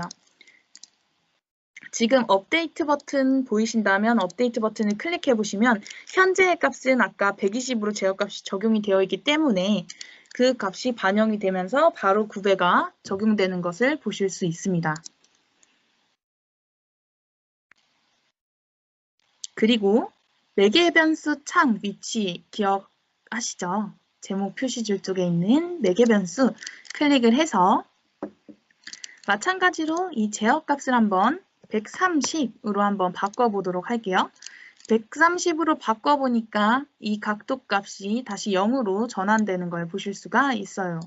지금 업데이트 버튼 보이신다면 업데이트 버튼을 클릭해 보시면 현재의 값은 아까 120으로 제어값이 적용이 되어 있기 때문에 그 값이 반영이 되면서 바로 구배가 적용되는 것을 보실 수 있습니다. 그리고 매개 변수 창 위치 기억하시죠? 제목 표시줄 쪽에 있는 매개 변수 클릭을 해서 마찬가지로 이 제어값을 한번 130으로 한번 바꿔보도록 할게요. 130으로 바꿔보니까 이 각도 값이 다시 0으로 전환되는 걸 보실 수가 있어요.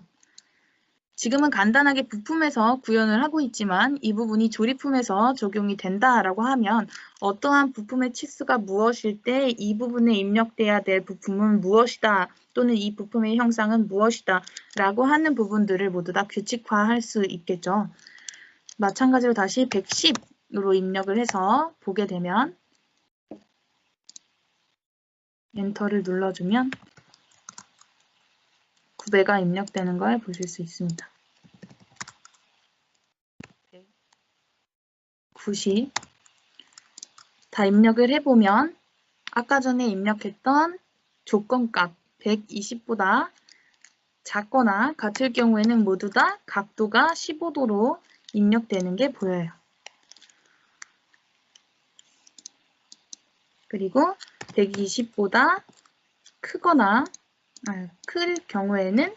지금은 간단하게 부품에서 구현을 하고 있지만 이 부분이 조립품에서 적용이 된다라고 하면 어떠한 부품의 치수가 무엇일 때 이 부분에 입력돼야 될 부품은 무엇이다 또는 이 부품의 형상은 무엇이다 라고 하는 부분들을 모두 다 규칙화할 수 있겠죠. 마찬가지로 다시 110으로 입력을 해서 보게 되면 엔터를 눌러주면 구배가 입력되는 걸 보실 수 있습니다. 90 다 입력을 해보면 아까 전에 입력했던 조건값 120보다 작거나 같을 경우에는 모두 다 각도가 15도로 입력되는 게 보여요. 그리고 120보다 크거나 클 경우에는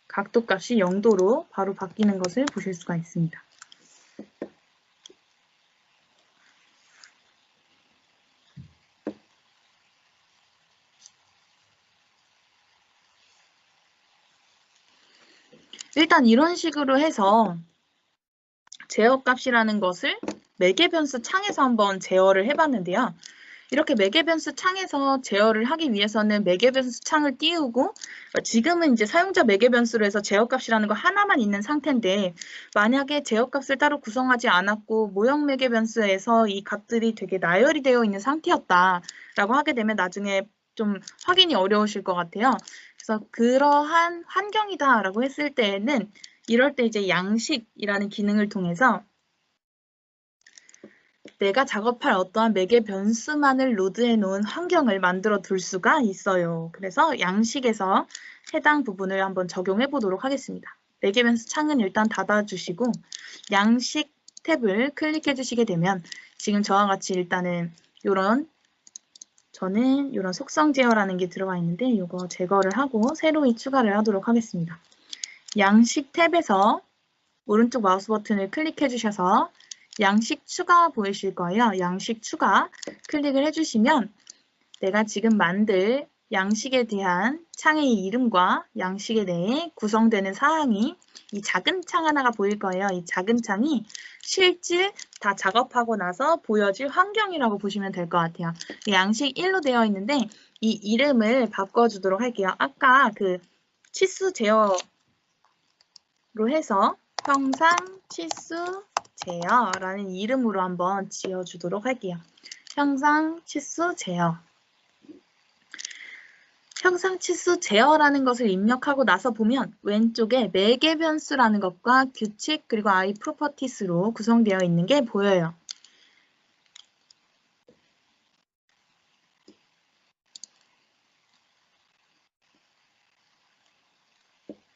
각도값이 0도로 바로 바뀌는 것을 보실 수가 있습니다. 일단 이런 식으로 해서 제어값이라는 것을 매개변수 창에서 한번 제어를 해봤는데요. 이렇게 매개변수 창에서 제어를 하기 위해서는 매개변수 창을 띄우고 지금은 이제 사용자 매개변수로 해서 제어값이라는 거 하나만 있는 상태인데 만약에 제어값을 따로 구성하지 않았고 모형 매개변수에서 이 값들이 되게 나열이 되어 있는 상태였다라고 하게 되면 나중에 좀 확인이 어려우실 것 같아요. 그래서 그러한 환경이다라고 했을 때에는 이럴 때 이제 양식이라는 기능을 통해서 내가 작업할 어떠한 매개 변수만을 로드해 놓은 환경을 만들어 둘 수가 있어요. 그래서 양식에서 해당 부분을 한번 적용해 보도록 하겠습니다. 매개 변수 창은 일단 닫아주시고 양식 탭을 클릭해 주시게 되면 지금 저와 같이 일단은 저는 이런 속성 제어라는 게 들어가 있는데 이거 제거를 하고 새로이 추가를 하도록 하겠습니다. 양식 탭에서 오른쪽 마우스 버튼을 클릭해 주셔서 양식 추가 보이실 거예요. 양식 추가 클릭을 해주시면 내가 지금 만들 양식에 대한 창의 이름과 양식에 대해 구성되는 사항이 이 작은 창 하나가 보일 거예요. 이 작은 창이 실질 다 작업하고 나서 보여질 환경이라고 보시면 될 것 같아요. 양식 1로 되어 있는데 이 이름을 바꿔주도록 할게요. 아까 그 치수 제어로 해서 형상 치수 제어라는 이름으로 한번 지어주도록 할게요. 형상 치수 제어. 형상 치수 제어라는 것을 입력하고 나서 보면 왼쪽에 매개 변수라는 것과 규칙 그리고 i 프로퍼티스로 구성되어 있는 게 보여요.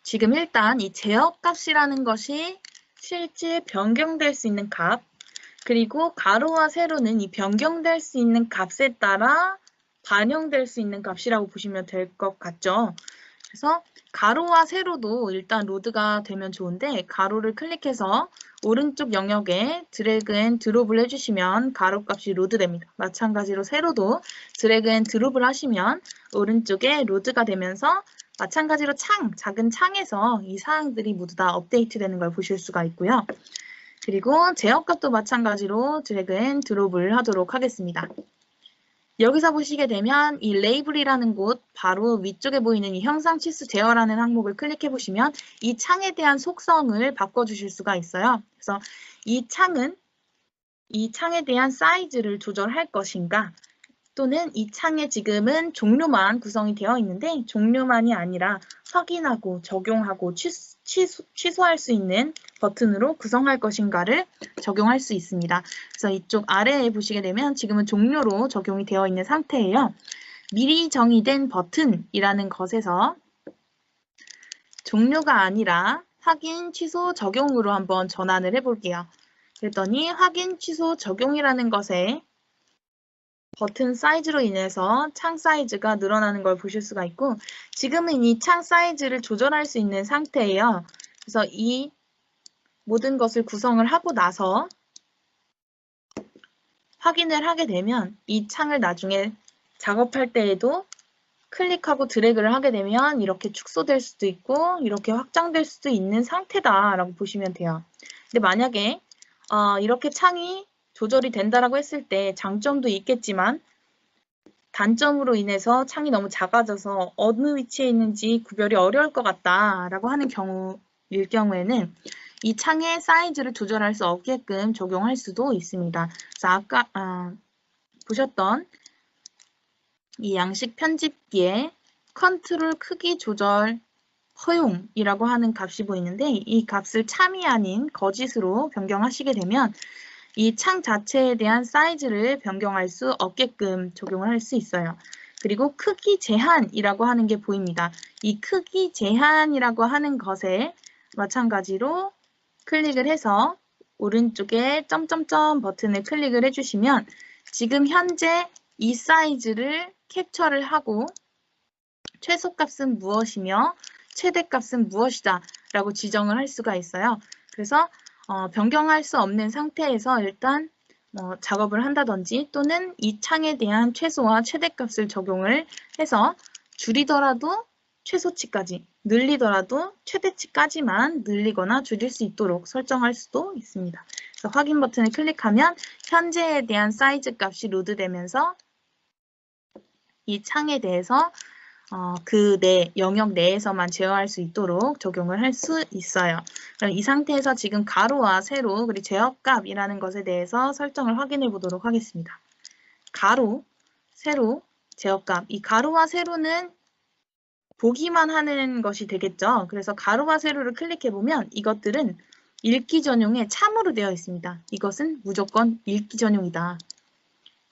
지금 일단 이 제어값이라는 것이 실제 변경될 수 있는 값, 그리고 가로와 세로는 이 변경될 수 있는 값에 따라 반영될 수 있는 값이라고 보시면 될 것 같죠. 그래서 가로와 세로도 일단 로드가 되면 좋은데 가로를 클릭해서 오른쪽 영역에 드래그 앤 드롭을 해주시면 가로 값이 로드됩니다. 마찬가지로 세로도 드래그 앤 드롭을 하시면 오른쪽에 로드가 되면서 마찬가지로 작은 창에서 이 사항들이 모두 다 업데이트되는 걸 보실 수가 있고요. 그리고 제어값도 마찬가지로 드래그 앤 드롭을 하도록 하겠습니다. 여기서 보시게 되면 이 레이블이라는 곳 바로 위쪽에 보이는 이 형상 치수 제어라는 항목을 클릭해 보시면 이 창에 대한 속성을 바꿔주실 수가 있어요. 그래서 이 창에 대한 사이즈를 조절할 것인가 또는 이 창에 지금은 종료만 구성이 되어 있는데 종료만이 아니라 확인하고 적용하고 취소할 수 있는 버튼으로 구성할 것인가를 적용할 수 있습니다. 그래서 이쪽 아래에 보시게 되면 지금은 종료로 적용이 되어 있는 상태예요. 미리 정의된 버튼이라는 것에서 종류가 아니라 확인, 취소, 적용으로 한번 전환을 해볼게요. 그랬더니 확인, 취소, 적용이라는 것에 버튼 사이즈로 인해서 창 사이즈가 늘어나는 걸 보실 수가 있고, 지금은 이 창 사이즈를 조절할 수 있는 상태예요. 그래서 이 모든 것을 구성을 하고 나서 확인을 하게 되면 이 창을 나중에 작업할 때에도 클릭하고 드래그를 하게 되면 이렇게 축소될 수도 있고 이렇게 확장될 수도 있는 상태다라고 보시면 돼요. 근데 만약에 이렇게 창이 조절이 된다라고 했을 때 장점도 있겠지만 단점으로 인해서 창이 너무 작아져서 어느 위치에 있는지 구별이 어려울 것 같다라고 하는 경우일 경우에는 이 창의 사이즈를 조절할 수 없게끔 적용할 수도 있습니다. 그래서 아까 보셨던 이 양식 편집기에 컨트롤 크기 조절 허용이라고 하는 값이 보이는데 이 값을 참이 아닌 거짓으로 변경하시게 되면 이 창 자체에 대한 사이즈를 변경할 수 없게끔 적용을 할 수 있어요. 그리고 크기 제한이라고 하는 게 보입니다. 이 크기 제한이라고 하는 것에 마찬가지로 클릭을 해서 오른쪽에 점점점 버튼을 클릭을 해주시면 지금 현재 이 사이즈를 캡처를 하고 최소값은 무엇이며 최대값은 무엇이다 라고 지정을 할 수가 있어요. 그래서 변경할 수 없는 상태에서 일단 작업을 한다든지 또는 이 창에 대한 최소와 최대값을 적용을 해서 줄이더라도 최소치까지, 늘리더라도 최대치까지만 늘리거나 줄일 수 있도록 설정할 수도 있습니다. 그래서 확인 버튼을 클릭하면 현재에 대한 사이즈 값이 로드되면서 이 창에 대해서 그 영역 내에서만 제어할 수 있도록 적용을 할 수 있어요. 그럼 이 상태에서 지금 가로와 세로 그리고 제어값이라는 것에 대해서 설정을 확인해 보도록 하겠습니다. 가로, 세로, 제어값. 이 가로와 세로는 보기만 하는 것이 되겠죠. 그래서 가로와 세로를 클릭해 보면 이것들은 읽기 전용에 참으로 되어 있습니다. 이것은 무조건 읽기 전용이다.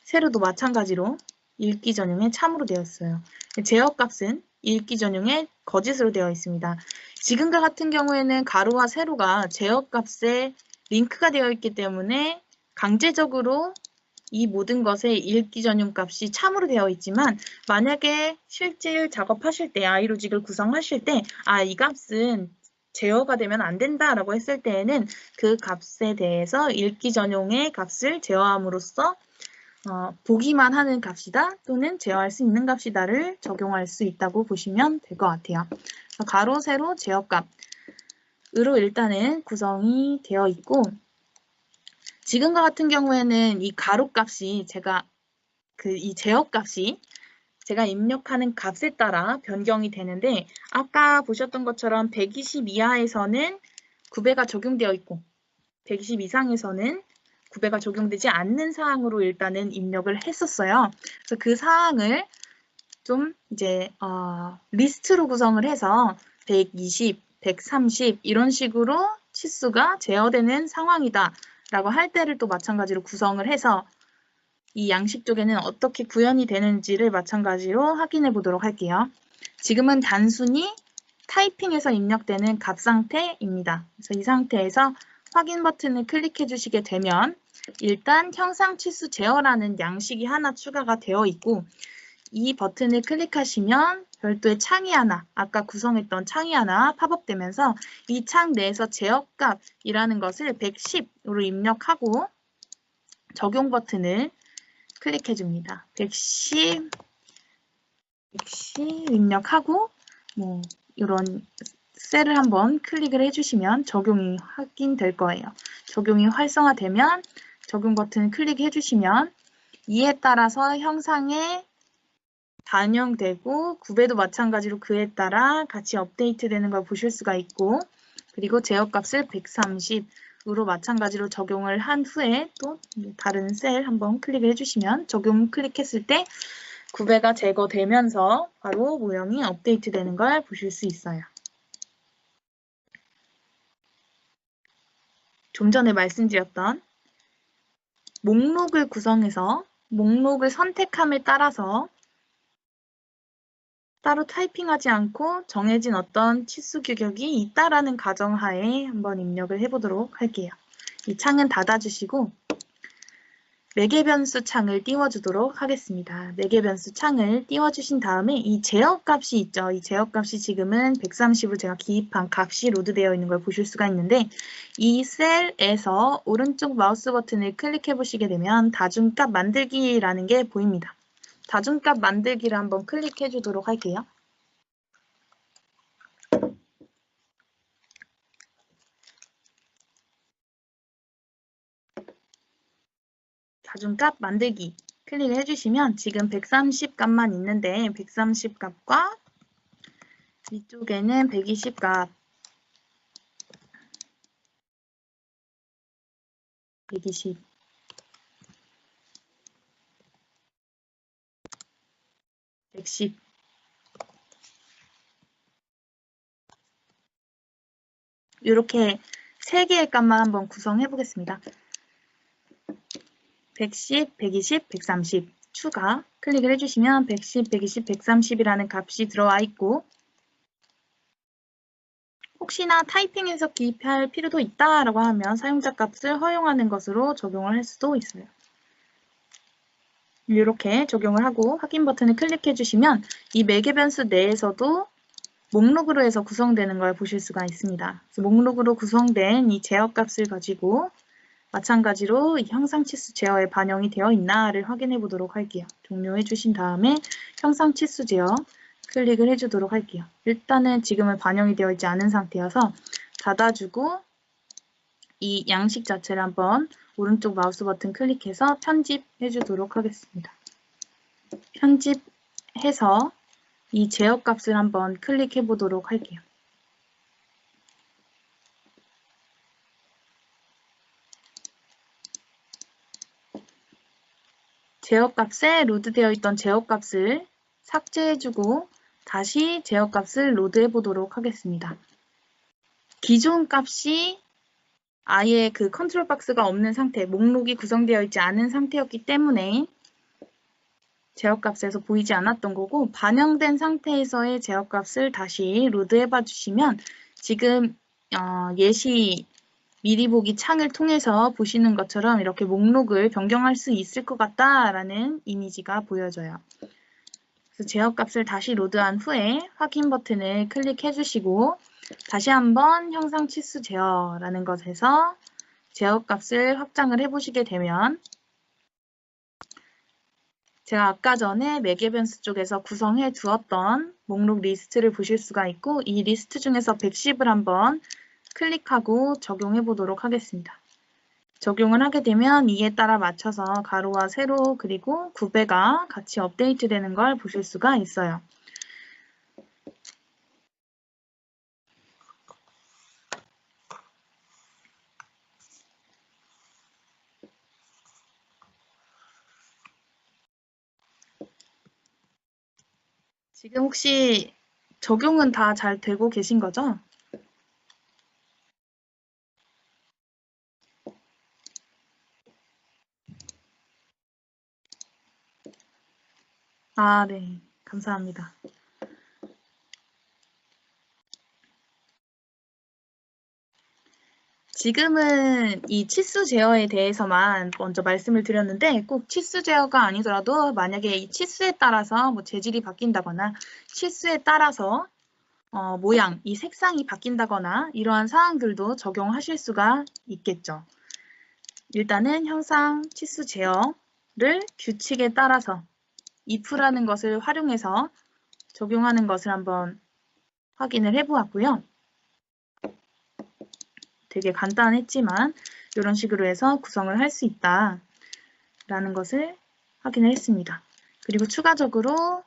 세로도 마찬가지로 읽기 전용에 참으로 되어 있어요. 제어값은 읽기 전용에 거짓으로 되어 있습니다. 지금과 같은 경우에는 가로와 세로가 제어값에 링크가 되어 있기 때문에 강제적으로 이 모든 것의 읽기 전용 값이 참으로 되어 있지만 만약에 실질 작업하실 때 iLogic을 구성하실 때 이 값은 제어가 되면 안 된다라고 했을 때에는 그 값에 대해서 읽기 전용의 값을 제어함으로써 보기만 하는 값이다 또는 제어할 수 있는 값이다를 적용할 수 있다고 보시면 될 것 같아요. 가로, 세로, 제어값으로 일단은 구성이 되어 있고 지금과 같은 경우에는 이 가로 값이 이 제어값이 제가 입력하는 값에 따라 변경이 되는데 아까 보셨던 것처럼 120 이하에서는 9배가 적용되어 있고 120 이상에서는 9배가 적용되지 않는 사항으로 일단은 입력을 했었어요. 그래서 그 사항을 좀 이제 리스트로 구성을 해서 120, 130 이런 식으로 치수가 제어되는 상황이다 라고 할 때를 또 마찬가지로 구성을 해서 이 양식 쪽에는 어떻게 구현이 되는지를 마찬가지로 확인해 보도록 할게요. 지금은 단순히 타이핑에서 입력되는 값 상태입니다. 그래서 이 상태에서 확인 버튼을 클릭해 주시게 되면 일단 형상 치수 제어라는 양식이 하나 추가가 되어 있고 이 버튼을 클릭하시면 별도의 창이 하나, 아까 구성했던 창이 하나 팝업되면서 이 창 내에서 제어값이라는 것을 110으로 입력하고 적용 버튼을 클릭해 줍니다. 110 입력하고 이런 셀을 한번 클릭을 해주시면 적용이 확인될 거예요. 적용이 활성화되면 적용 버튼 클릭해 주시면 이에 따라서 형상에 반영되고 9배도 마찬가지로 그에 따라 같이 업데이트 되는 걸 보실 수가 있고 그리고 제어값을 130으로 마찬가지로 적용을 한 후에 또 다른 셀 한번 클릭을 해주시면 적용 클릭했을 때 9배가 제거되면서 바로 모형이 업데이트 되는 걸 보실 수 있어요. 좀 전에 말씀드렸던 목록을 구성해서 목록을 선택함에 따라서 따로 타이핑하지 않고 정해진 어떤 치수 규격이 있다라는 가정하에 한번 입력을 해보도록 할게요. 이 창은 닫아주시고 매개 변수 창을 띄워주도록 하겠습니다. 매개 변수 창을 띄워주신 다음에 이 제어 값이 있죠. 이 제어 값이 지금은 130으로 제가 기입한 값이 로드되어 있는 걸 보실 수가 있는데 이 셀에서 오른쪽 마우스 버튼을 클릭해 보시게 되면 다중값 만들기라는 게 보입니다. 다중값 만들기를 한번 클릭해 주도록 할게요. 다중값 만들기 클릭을 해주시면 지금 130 값만 있는데 130 값과 위쪽에는 120 값, 120, 110 이렇게 3개의 값만 한번 구성해 보겠습니다. 110, 120, 130 추가 클릭을 해주시면 110, 120, 130이라는 값이 들어와 있고 혹시나 타이핑해서 기입할 필요도 있다라고 하면 사용자 값을 허용하는 것으로 적용을 할 수도 있어요. 이렇게 적용을 하고 확인 버튼을 클릭해 주시면 이 매개 변수 내에서도 목록으로 해서 구성되는 걸 보실 수가 있습니다. 그래서 목록으로 구성된 이 제어 값을 가지고 마찬가지로 이 형상 치수 제어에 반영이 되어 있나를 확인해 보도록 할게요. 종료해 주신 다음에 형상 치수 제어 클릭을 해주도록 할게요. 일단은 지금은 반영이 되어 있지 않은 상태여서 닫아주고 이 양식 자체를 한번 오른쪽 마우스 버튼 클릭해서 편집해 주도록 하겠습니다. 편집해서 이 제어 값을 한번 클릭해 보도록 할게요. 제어 값에 로드되어 있던 제어 값을 삭제해주고 다시 제어 값을 로드해 보도록 하겠습니다. 기존 값이 아예 그 컨트롤 박스가 없는 상태, 목록이 구성되어 있지 않은 상태였기 때문에 제어 값에서 보이지 않았던 거고 반영된 상태에서의 제어 값을 다시 로드해 봐 주시면 지금 예시 미리 보기 창을 통해서 보시는 것처럼 이렇게 목록을 변경할 수 있을 것 같다라는 이미지가 보여져요. 그래서 제어 값을 다시 로드한 후에 확인 버튼을 클릭해 주시고 다시 한번 형상 치수 제어라는 것에서 제어 값을 확장을 해 보시게 되면 제가 아까 전에 매개 변수 쪽에서 구성해 두었던 목록 리스트를 보실 수가 있고 이 리스트 중에서 110을 한번 클릭하고 적용해 보도록 하겠습니다. 적용을 하게 되면 이에 따라 맞춰서 가로와 세로 그리고 구배가 같이 업데이트 되는 걸 보실 수가 있어요. 지금 혹시 적용은 다 잘 되고 계신 거죠? 아, 네. 감사합니다. 지금은 이 치수 제어에 대해서만 먼저 말씀을 드렸는데 꼭 치수 제어가 아니더라도 만약에 이 치수에 따라서 뭐 재질이 바뀐다거나 치수에 따라서 모양, 이 색상이 바뀐다거나 이러한 사항들도 적용하실 수가 있겠죠. 일단은 형상 치수 제어를 규칙에 따라서 if라는 것을 활용해서 적용하는 것을 한번 확인을 해보았고요. 되게 간단했지만 이런 식으로 해서 구성을 할 수 있다라는 것을 확인을 했습니다. 그리고 추가적으로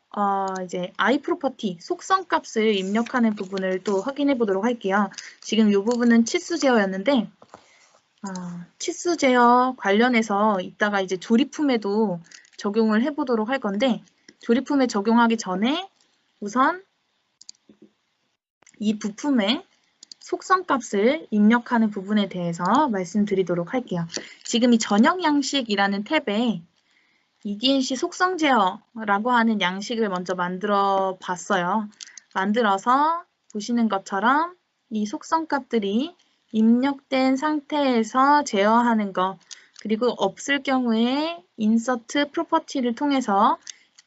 이제 iProperty 속성 값을 입력하는 부분을 또 확인해 보도록 할게요. 지금 이 부분은 치수 제어였는데 치수 제어 관련해서 이따가 이제 조립품에도 적용을 해 보도록 할 건데 조립품에 적용하기 전에 우선 이 부품의 속성 값을 입력하는 부분에 대해서 말씀드리도록 할게요. 지금 이 전형 양식이라는 탭에 EDNC 속성 제어라고 하는 양식을 먼저 만들어 봤어요. 만들어서 보시는 것처럼 이 속성 값들이 입력된 상태에서 제어하는 거, 그리고 없을 경우에 insert property를 통해서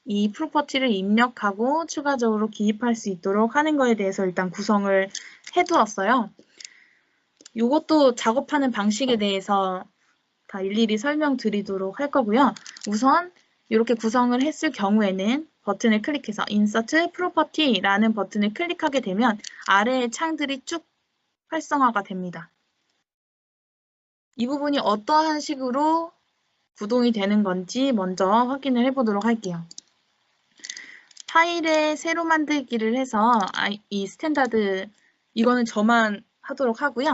이 프로퍼티를 입력하고 추가적으로 기입할 수 있도록 하는 거에 대해서 일단 구성을 해두었어요. 이것도 작업하는 방식에 대해서 다 일일이 설명드리도록 할 거고요. 우선 이렇게 구성을 했을 경우에는 버튼을 클릭해서 Insert Property라는 버튼을 클릭하게 되면 아래의 창들이 쭉 활성화가 됩니다. 이 부분이 어떠한 식으로 구동이 되는 건지 먼저 확인을 해보도록 할게요. 파일에 새로 만들기를 해서 이 스탠다드, 이거는 저만 하도록 하고요.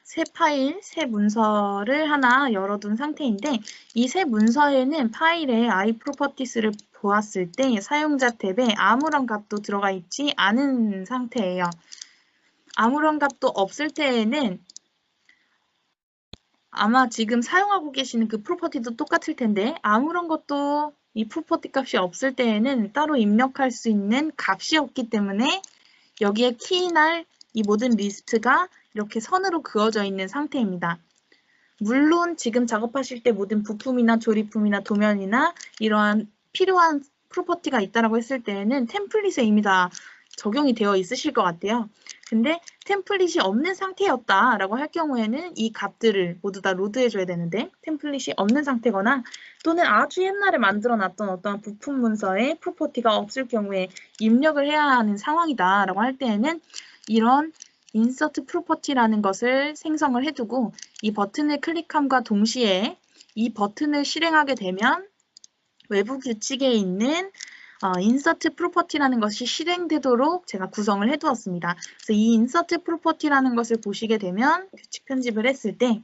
새 파일, 새 문서를 하나 열어둔 상태인데 이 새 문서에는 파일의 iProperties를 보았을 때 사용자 탭에 아무런 값도 들어가 있지 않은 상태예요. 아무런 값도 없을 때에는 아마 지금 사용하고 계시는 그 프로퍼티도 똑같을 텐데 아무런 것도 이 프로퍼티 값이 없을 때에는 따로 입력할 수 있는 값이 없기 때문에 여기에 키날 이 모든 리스트가 이렇게 선으로 그어져 있는 상태입니다. 물론 지금 작업하실 때 모든 부품이나 조립품이나 도면이나 이러한 필요한 프로퍼티가 있다고 했을 때에는 템플릿에 이미 다 적용이 되어 있으실 것 같아요. 근데 템플릿이 없는 상태였다라고 할 경우에는 이 값들을 모두 다 로드해줘야 되는데 템플릿이 없는 상태거나 또는 아주 옛날에 만들어놨던 어떤 부품 문서에 프로퍼티가 없을 경우에 입력을 해야 하는 상황이다라고 할 때에는 이런 insert property라는 것을 생성을 해두고 이 버튼을 클릭함과 동시에 이 버튼을 실행하게 되면 외부 규칙에 있는 insert property라는 것이 실행되도록 제가 구성을 해두었습니다. 그래서 이 insert property라는 것을 보시게 되면 규칙 편집을 했을 때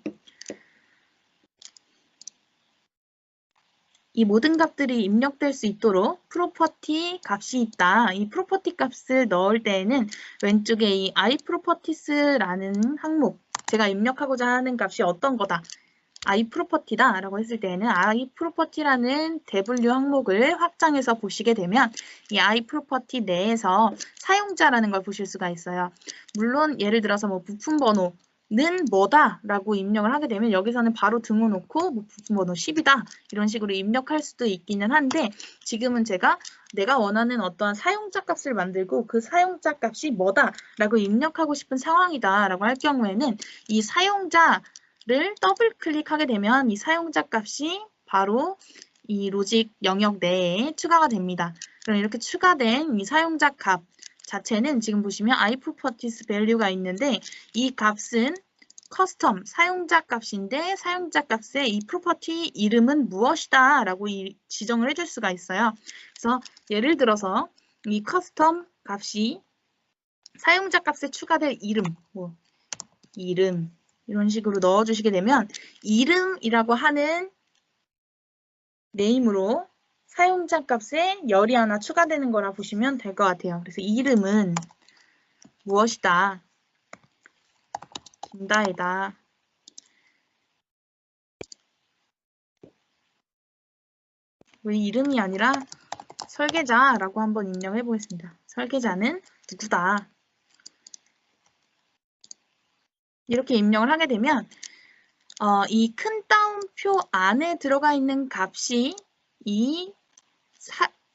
이 모든 값들이 입력될 수 있도록 프로퍼티 값이 있다. 이 프로퍼티 값을 넣을 때에는 왼쪽에 이 iProperties라는 항목, 제가 입력하고자 하는 값이 어떤 거다. iProperty다 라고 했을 때에는 iProperty라는 대분류 항목을 확장해서 보시게 되면 이 iProperty 내에서 사용자라는 걸 보실 수가 있어요. 물론 예를 들어서 뭐 부품 번호는 뭐다 라고 입력을 하게 되면 여기서는 바로 등호놓고 뭐 부품 번호 10이다 이런 식으로 입력할 수도 있기는 한데 지금은 제가 내가 원하는 어떠한 사용자 값을 만들고 그 사용자 값이 뭐다 라고 입력하고 싶은 상황이다 라고 할 경우에는 이 사용자 를 더블 클릭하게 되면 이 사용자 값이 바로 이 로직 영역 내에 추가가 됩니다. 그럼 이렇게 추가된 이 사용자 값 자체는 지금 보시면 iProperties value가 있는데 이 값은 커스텀 사용자 값인데 사용자 값의 이 프로퍼티 이름은 무엇이다 라고 지정을 해줄 수가 있어요. 그래서 예를 들어서 이 커스텀 값이 사용자 값에 추가될 이름, 이름 이런 식으로 넣어주시게 되면 이름이라고 하는 네임으로 사용자 값에 열이 하나 추가되는 거라 보시면 될 것 같아요. 그래서 이름은 무엇이다. 김다혜다. 우리 이름이 아니라 설계자라고 한번 입력해 보겠습니다. 설계자는 누구다. 이렇게 입력을 하게 되면 이 큰 따옴표 안에 들어가 있는 값이 이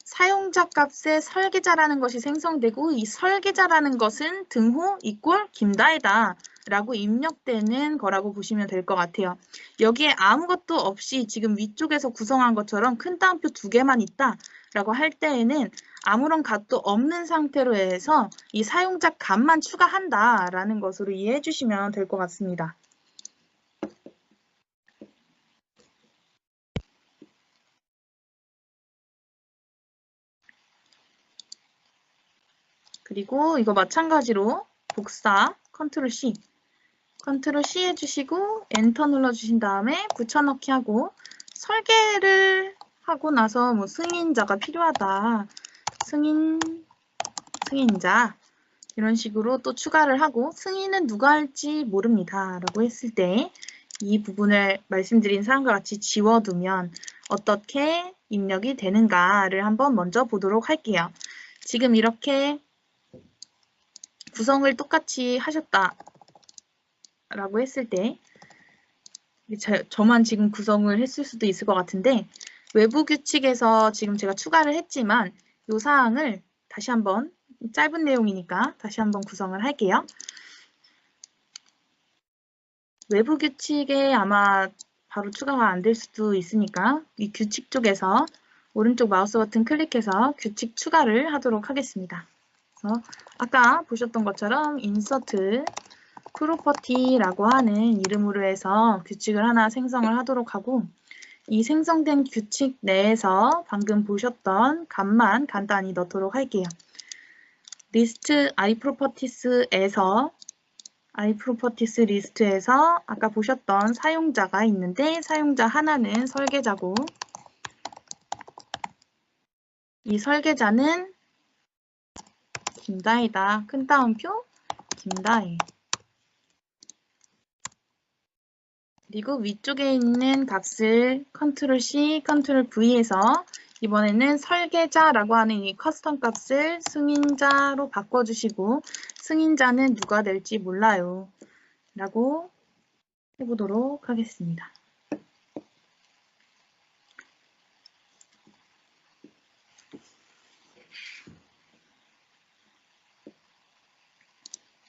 사용자 값의 설계자라는 것이 생성되고 이 설계자라는 것은 등호 이꼴 김다혜다 라고 입력되는 거라고 보시면 될 것 같아요. 여기에 아무것도 없이 지금 위쪽에서 구성한 것처럼 큰 따옴표 2개만 있다 라고 할 때에는 아무런 값도 없는 상태로 해서 이 사용자 값만 추가한다 라는 것으로 이해해 주시면 될 것 같습니다. 그리고 이거 마찬가지로 복사 컨트롤 C 해주시고 엔터 눌러주신 다음에 붙여넣기 하고 설계를 하고 나서 뭐 승인자가 필요하다. 승인자 이런 식으로 또 추가를 하고 승인은 누가 할지 모릅니다. 라고 했을 때 이 부분을 말씀드린 사항과 같이 지워두면 어떻게 입력이 되는가를 한번 먼저 보도록 할게요. 지금 이렇게 구성을 똑같이 하셨다라고 했을 때 저만 지금 구성을 했을 수도 있을 것 같은데 외부 규칙에서 지금 제가 추가를 했지만 이 사항을 다시 한번 짧은 내용이니까 다시 한번 구성을 할게요. 외부 규칙에 아마 바로 추가가 안 될 수도 있으니까 이 규칙 쪽에서 오른쪽 마우스 버튼 클릭해서 규칙 추가를 하도록 하겠습니다. 그래서 아까 보셨던 것처럼 insert property라고 하는 이름으로 해서 규칙을 하나 생성을 하도록 하고 이 생성된 규칙 내에서 방금 보셨던 값만 간단히 넣도록 할게요. list iProperties에서 iProperties 리스트에서 아까 보셨던 사용자가 있는데 사용자 하나는 설계자고 이 설계자는 김다희다. 큰 따옴표 김다희. 그리고 위쪽에 있는 값을 Ctrl C, Ctrl V에서 이번에는 설계자라고 하는 이 커스텀 값을 승인자로 바꿔주시고 승인자는 누가 될지 몰라요. 라고 해보도록 하겠습니다.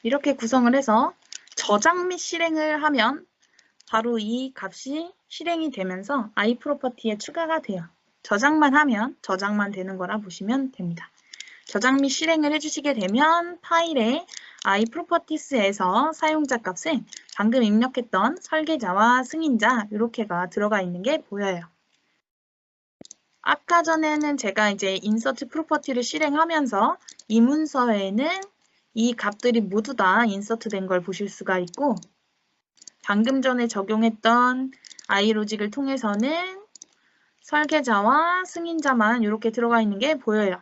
이렇게 구성을 해서 저장 및 실행을 하면 바로 이 값이 실행이 되면서 iProperty에 추가가 돼요. 저장만 하면 저장만 되는 거라 보시면 됩니다. 저장 및 실행을 해주시게 되면 파일에 iProperties에서 사용자 값에 방금 입력했던 설계자와 승인자 이렇게가 들어가 있는 게 보여요. 아까 전에는 제가 이제 insert property를 실행하면서 이 문서에는 이 값들이 모두 다 insert 된 걸 보실 수가 있고 방금 전에 적용했던 iLogic을 통해서는 설계자와 승인자만 이렇게 들어가 있는 게 보여요.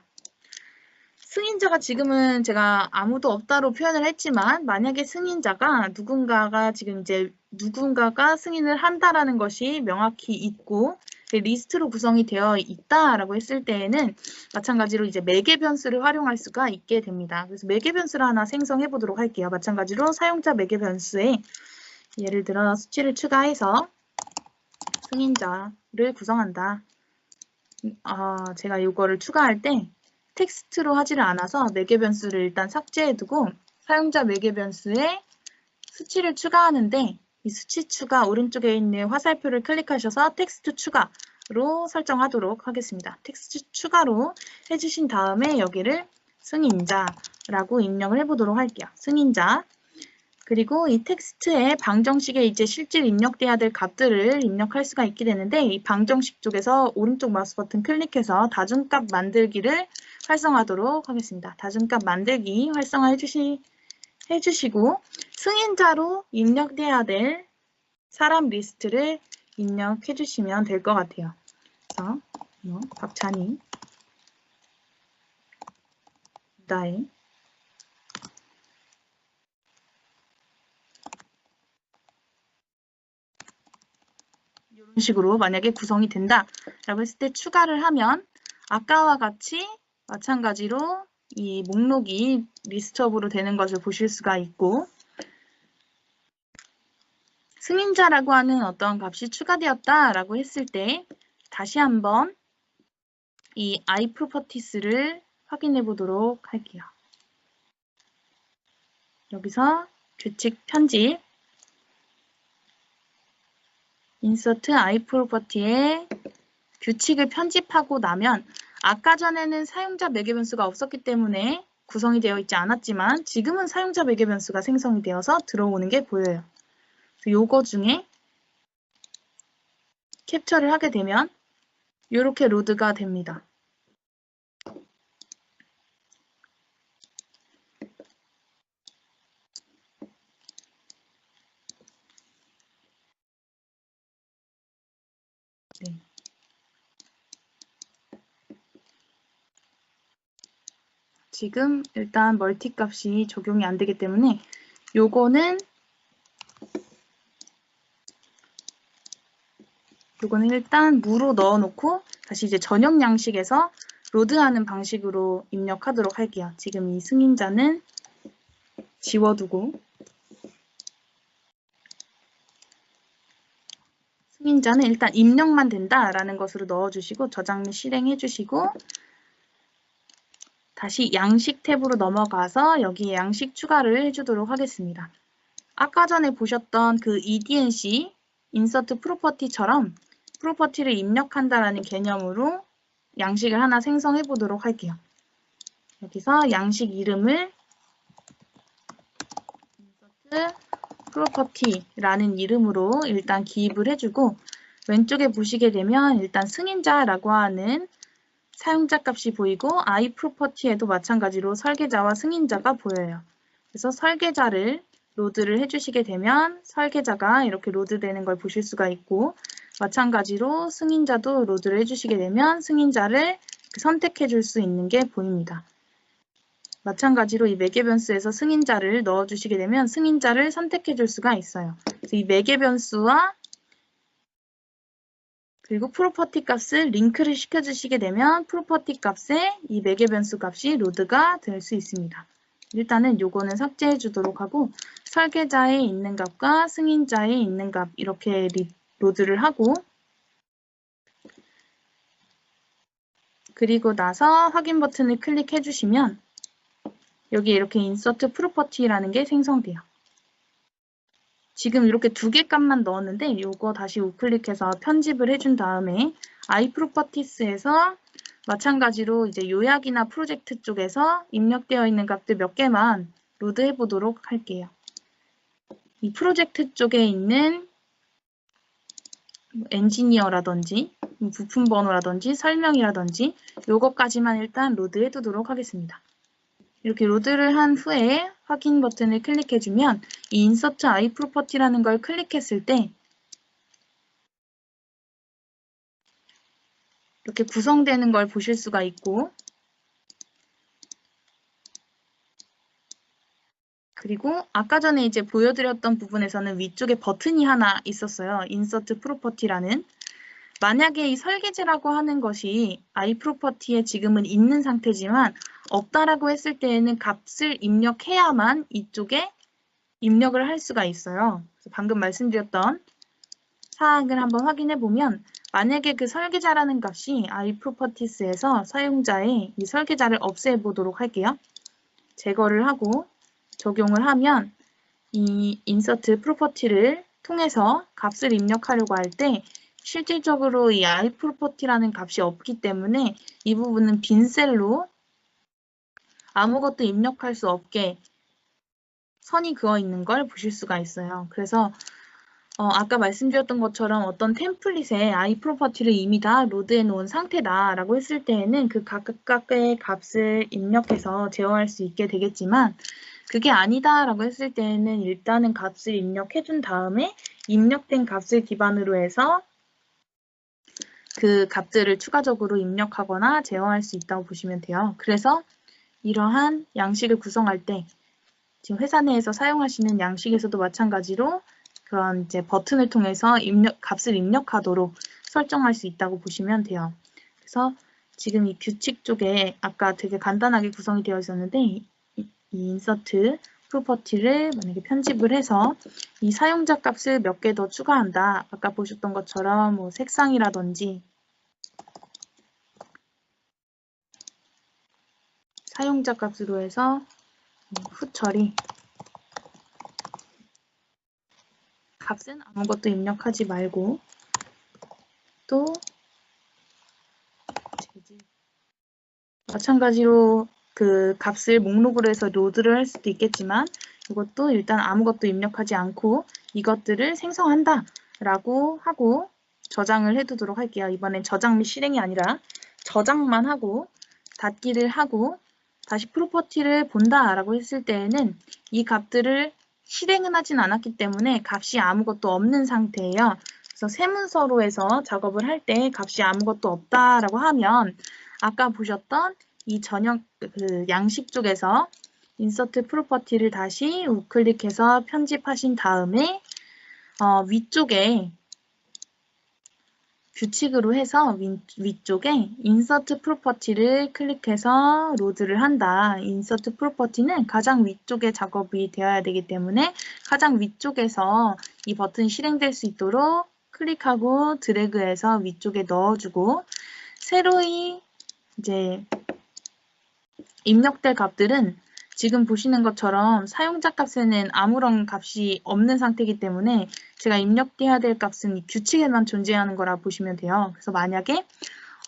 승인자가 지금은 제가 아무도 없다로 표현을 했지만 만약에 승인자가 누군가가 지금 이제 누군가가 승인을 한다라는 것이 명확히 있고 리스트로 구성이 되어 있다라고 했을 때에는 마찬가지로 이제 매개 변수를 활용할 수가 있게 됩니다. 그래서 매개 변수를 하나 생성해 보도록 할게요. 마찬가지로 사용자 매개 변수에 예를 들어 수치를 추가해서 승인자를 구성한다. 제가 이거를 추가할 때 텍스트로 하지를 않아서 매개 변수를 일단 삭제해두고 사용자 매개 변수에 수치를 추가하는데 이 수치 추가 오른쪽에 있는 화살표를 클릭하셔서 텍스트 추가로 설정하도록 하겠습니다. 텍스트 추가로 해주신 다음에 여기를 승인자라고 입력을 해보도록 할게요. 승인자. 그리고 이 텍스트에 방정식에 이제 실질 입력돼야 될 값들을 입력할 수가 있게 되는데 이 방정식 쪽에서 오른쪽 마우스 버튼 클릭해서 다중값 만들기를 활성화하도록 하겠습니다. 다중값 만들기 활성화해 주시고 승인자로 입력돼야 될 사람 리스트를 입력해 주시면 될 것 같아요. 그래서 박찬희, 나의 이런 식으로 만약에 구성이 된다라고 했을 때 추가를 하면 아까와 같이 마찬가지로 이 목록이 리스트업으로 되는 것을 보실 수가 있고 승인자라고 하는 어떤 값이 추가되었다라고 했을 때 다시 한번 이 iProperties를 확인해 보도록 할게요. 여기서 규칙 편집 insert iProperty에 규칙을 편집하고 나면 아까 전에는 사용자 매개 변수가 없었기 때문에 구성이 되어 있지 않았지만 지금은 사용자 매개 변수가 생성이 되어서 들어오는 게 보여요. 요거 중에 캡처를 하게 되면 이렇게 로드가 됩니다. 네. 지금 일단 멀티 값이 적용이 안 되기 때문에 요거는 요거는 일단 무로 넣어놓고 다시 이제 전역 양식에서 로드하는 방식으로 입력하도록 할게요. 지금 이 승인자는 지워두고 승인자는 일단 입력만 된다라는 것으로 넣어주시고 저장 및 실행해 주시고 다시 양식 탭으로 넘어가서 여기에 양식 추가를 해주도록 하겠습니다. 아까 전에 보셨던 그 EDNC 인서트 프로퍼티처럼 프로퍼티를 입력한다라는 개념으로 양식을 하나 생성해 보도록 할게요. 여기서 양식 이름을 인서트 프로퍼티라는 이름으로 일단 기입을 해주고 왼쪽에 보시게 되면 일단 승인자라고 하는 사용자 값이 보이고 iProperty에도 마찬가지로 설계자와 승인자가 보여요. 그래서 설계자를 로드를 해주시게 되면 설계자가 이렇게 로드되는 걸 보실 수가 있고 마찬가지로 승인자도 로드를 해주시게 되면 승인자를 선택해 줄 수 있는 게 보입니다. 마찬가지로 이 매개 변수에서 승인자를 넣어주시게 되면 승인자를 선택해 줄 수가 있어요. 그래서 이 매개 변수와 그리고 프로퍼티 값을 링크를 시켜주시게 되면 프로퍼티 값에 이 매개 변수 값이 로드가 될 수 있습니다. 일단은 요거는 삭제해 주도록 하고 설계자에 있는 값과 승인자에 있는 값 이렇게 로드를 하고 그리고 나서 확인 버튼을 클릭해 주시면 여기 이렇게 인서트 프로퍼티라는 게 생성돼요. 지금 이렇게 두 개 값만 넣었는데 이거 다시 우클릭해서 편집을 해준 다음에 iProperties에서 마찬가지로 이제 요약이나 프로젝트 쪽에서 입력되어 있는 값들 몇 개만 로드해 보도록 할게요. 이 프로젝트 쪽에 있는 엔지니어라든지 부품 번호라든지 설명이라든지 요것까지만 일단 로드해 두도록 하겠습니다. 이렇게 로드를 한 후에 확인 버튼을 클릭해주면 이 인서트 iProperty라는 걸 클릭했을 때 이렇게 구성되는 걸 보실 수가 있고 그리고 아까 전에 이제 보여드렸던 부분에서는 위쪽에 버튼이 하나 있었어요. 인서트 프로퍼티라는 만약에 이 설계지라고 하는 것이 iProperty에 지금은 있는 상태지만 없다라고 했을 때에는 값을 입력해야만 이쪽에 입력을 할 수가 있어요. 그래서 방금 말씀드렸던 사항을 한번 확인해 보면 만약에 그 설계자라는 값이 iProperties에서 사용자의 이 설계자를 없애 보도록 할게요. 제거를 하고 적용을 하면 이 인서트 프로퍼티를 통해서 값을 입력하려고 할 때 실질적으로 이 iProperty라는 값이 없기 때문에 이 부분은 빈 셀로 아무것도 입력할 수 없게 선이 그어 있는 걸 보실 수가 있어요. 그래서 아까 말씀드렸던 것처럼 어떤 템플릿에 iProperty를 이미 다 로드해 놓은 상태다라고 했을 때에는 그 각각의 값을 입력해서 제어할 수 있게 되겠지만 그게 아니다라고 했을 때에는 일단은 값을 입력해 준 다음에 입력된 값을 기반으로 해서 그 값들을 추가적으로 입력하거나 제어할 수 있다고 보시면 돼요. 그래서 이러한 양식을 구성할 때 지금 회사 내에서 사용하시는 양식에서도 마찬가지로 그런 이제 버튼을 통해서 값을 입력하도록 설정할 수 있다고 보시면 돼요. 그래서 지금 이 규칙 쪽에 아까 되게 간단하게 구성이 되어 있었는데 이 인서트 프로퍼티를 만약에 편집을 해서 이 사용자 값을 몇 개 더 추가한다. 아까 보셨던 것처럼 뭐 색상이라든지 사용자 값으로 해서 후 처리 값은 아무것도 입력하지 말고 또 마찬가지로 그 값을 목록으로 해서 로드를 할 수도 있겠지만 이것도 일단 아무것도 입력하지 않고 이것들을 생성한다 라고 하고 저장을 해두도록 할게요. 이번엔 저장 및 실행이 아니라 저장만 하고 닫기를 하고 다시 프로퍼티를 본다 라고 했을 때에는 이 값들을 실행은 하진 않았기 때문에 값이 아무것도 없는 상태예요. 그래서 세문서로 해서 작업을 할 때 값이 아무것도 없다라고 하면 아까 보셨던 이 전역 그 양식 쪽에서 인서트 프로퍼티를 다시 우클릭해서 편집하신 다음에 위쪽에 규칙으로 해서 위쪽에 인서트 프로퍼티를 클릭해서 로드를 한다. 인서트 프로퍼티는 가장 위쪽에 작업이 되어야 되기 때문에 가장 위쪽에서 이 버튼이 실행될 수 있도록 클릭하고 드래그해서 위쪽에 넣어주고, 새로이 이제 입력될 값들은 지금 보시는 것처럼 사용자 값에는 아무런 값이 없는 상태이기 때문에 제가 입력해야 될 값은 이 규칙에만 존재하는 거라 보시면 돼요. 그래서 만약에